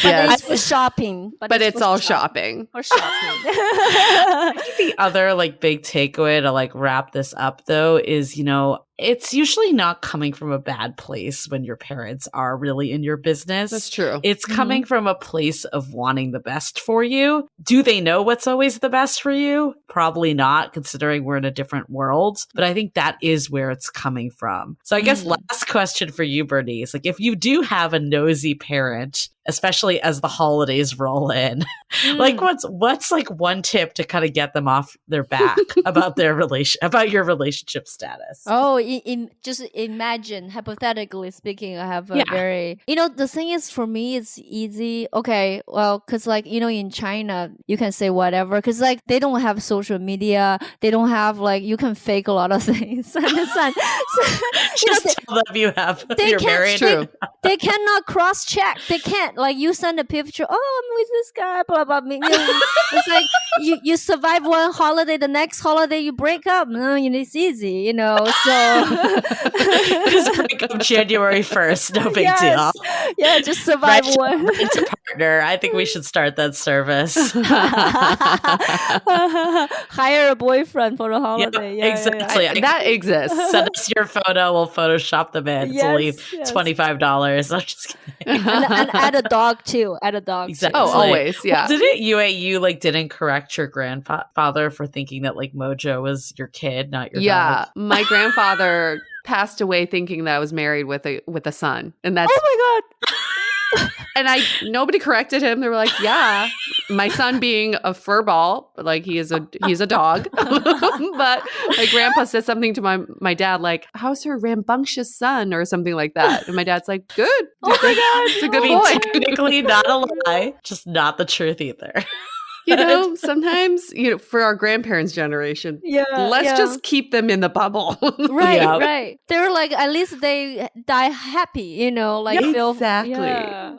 But it's for shopping. But it's all shopping. For shopping. I think the other like big takeaway to like wrap this up though is, it's usually not coming from a bad place when your parents are really in your business. That's true. It's coming from a place of wanting the best for you. Do they know what's always the best for you? Probably not, considering we're in a different world. But I think that is where it's coming from. So I guess last question for you, Bernice. Like if you do have a nosy parent, especially as the holidays roll in, like what's like one tip to kind of get them off their back about about your relationship status? Just imagine, hypothetically speaking, I have a very, the thing is for me, it's easy. Okay, well, because like, in China, you can say whatever, because like they don't have social media. They don't have like, you can fake a lot of things. Understand? Just tell them you're married. They cannot cross-check. They can't. that. Like you send a picture, oh, I'm with this guy, blah blah blah. It's like you survive one holiday, the next holiday you break up. No, it's easy, So just break up January 1st, no big deal. Yeah, just survive one. It's a partner. I think we should start that service. Hire a boyfriend for the holiday. Yeah, exactly. That exists. Send us your photo. We'll Photoshop them in. It's only $25. I'm just kidding. and add a dog too. Add a dog. Exactly. Oh, always. Yeah. Well, didn't you didn't correct your grandfather for thinking that like Mojo was your kid, not your dog? My grandfather passed away thinking that I was married with a son, and that's oh my god. And nobody corrected him. They were like, yeah, my son being a fur ball, like he's a dog. But my grandpa said something to my dad, like, how's your rambunctious son or something like that. And my dad's like, good. Oh my God. It's a good boy. Technically not a lie, just not the truth either. Sometimes, for our grandparents' generation, let's just keep them in the bubble. Right. They're like, at least they die happy, Exactly.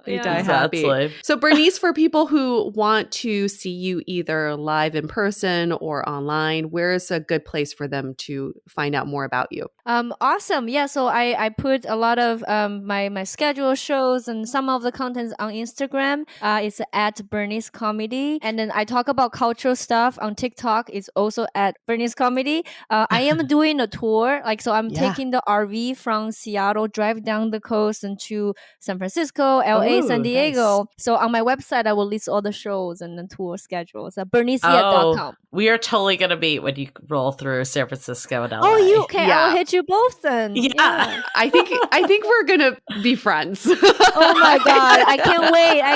They die happy. So Bernice, for people who want to see you either live in person or online, where is a good place for them to find out more about you? Awesome. Yeah. So I put a lot of my schedule shows and some of the contents on Instagram. It's at Bernice Comedy. And then I talk about cultural stuff on TikTok. It's also at Bernice Comedy. I am doing a tour. So I'm taking the RV from Seattle, drive down the coast and to San Francisco, LA, San Diego. Nice. So on my website, I will list all the shows and the tour schedules at berniceye.com. We are totally going to meet when you roll through San Francisco and LA. Oh, you okay? Yeah. I'll hit you both then. Yeah. I think we're going to be friends. Oh my God. I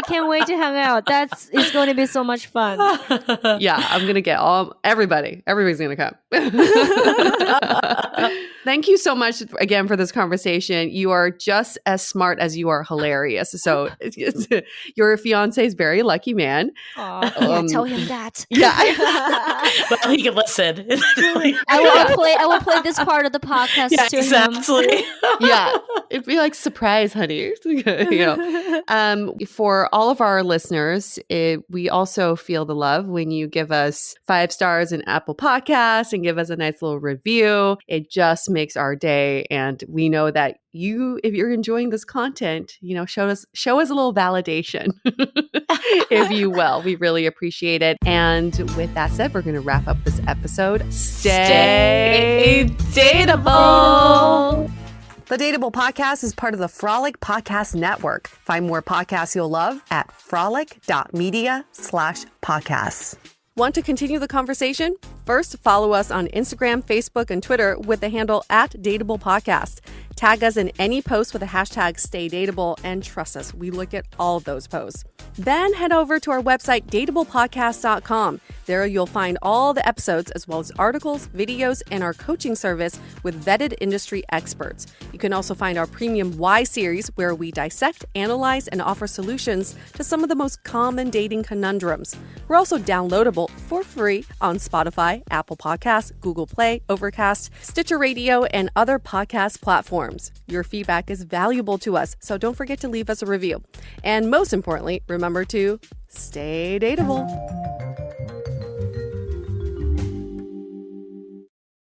can't wait to hang out. It's going to be so much fun. Yeah, I'm going to get everybody. Everybody's going to come. Thank you so much again for this conversation. You are just as smart as you are hilarious. So your fiance is a very lucky man. Tell him that. Yeah. Well, he can listen. I will play this part of the podcast to exactly. him. Yeah. It'd be like, surprise, honey. For all of our listeners, we also feel the love when you give us 5 stars in Apple Podcasts and give us a nice little review. It just makes our day. And we know that if you're enjoying this content, show us a little validation, if you will. We really appreciate it. And with that said, we're going to wrap up this episode. Stay dateable. The Dateable Podcast is part of the Frolic Podcast Network. Find more podcasts you'll love at frolic.media/podcasts. Want to continue the conversation? First, follow us on Instagram, Facebook, and Twitter with the handle @DateablePodcast. Tag us in any post with the hashtag StayDateable, and trust us, we look at all of those posts. Then head over to our website, dateablepodcast.com. There you'll find all the episodes as well as articles, videos, and our coaching service with vetted industry experts. You can also find our premium Why series, where we dissect, analyze, and offer solutions to some of the most common dating conundrums. We're also downloadable for free on Spotify, Apple Podcasts, Google Play, Overcast, Stitcher Radio, and other podcast platforms. Your feedback is valuable to us, so don't forget to leave us a review. And most importantly, remember to stay dateable.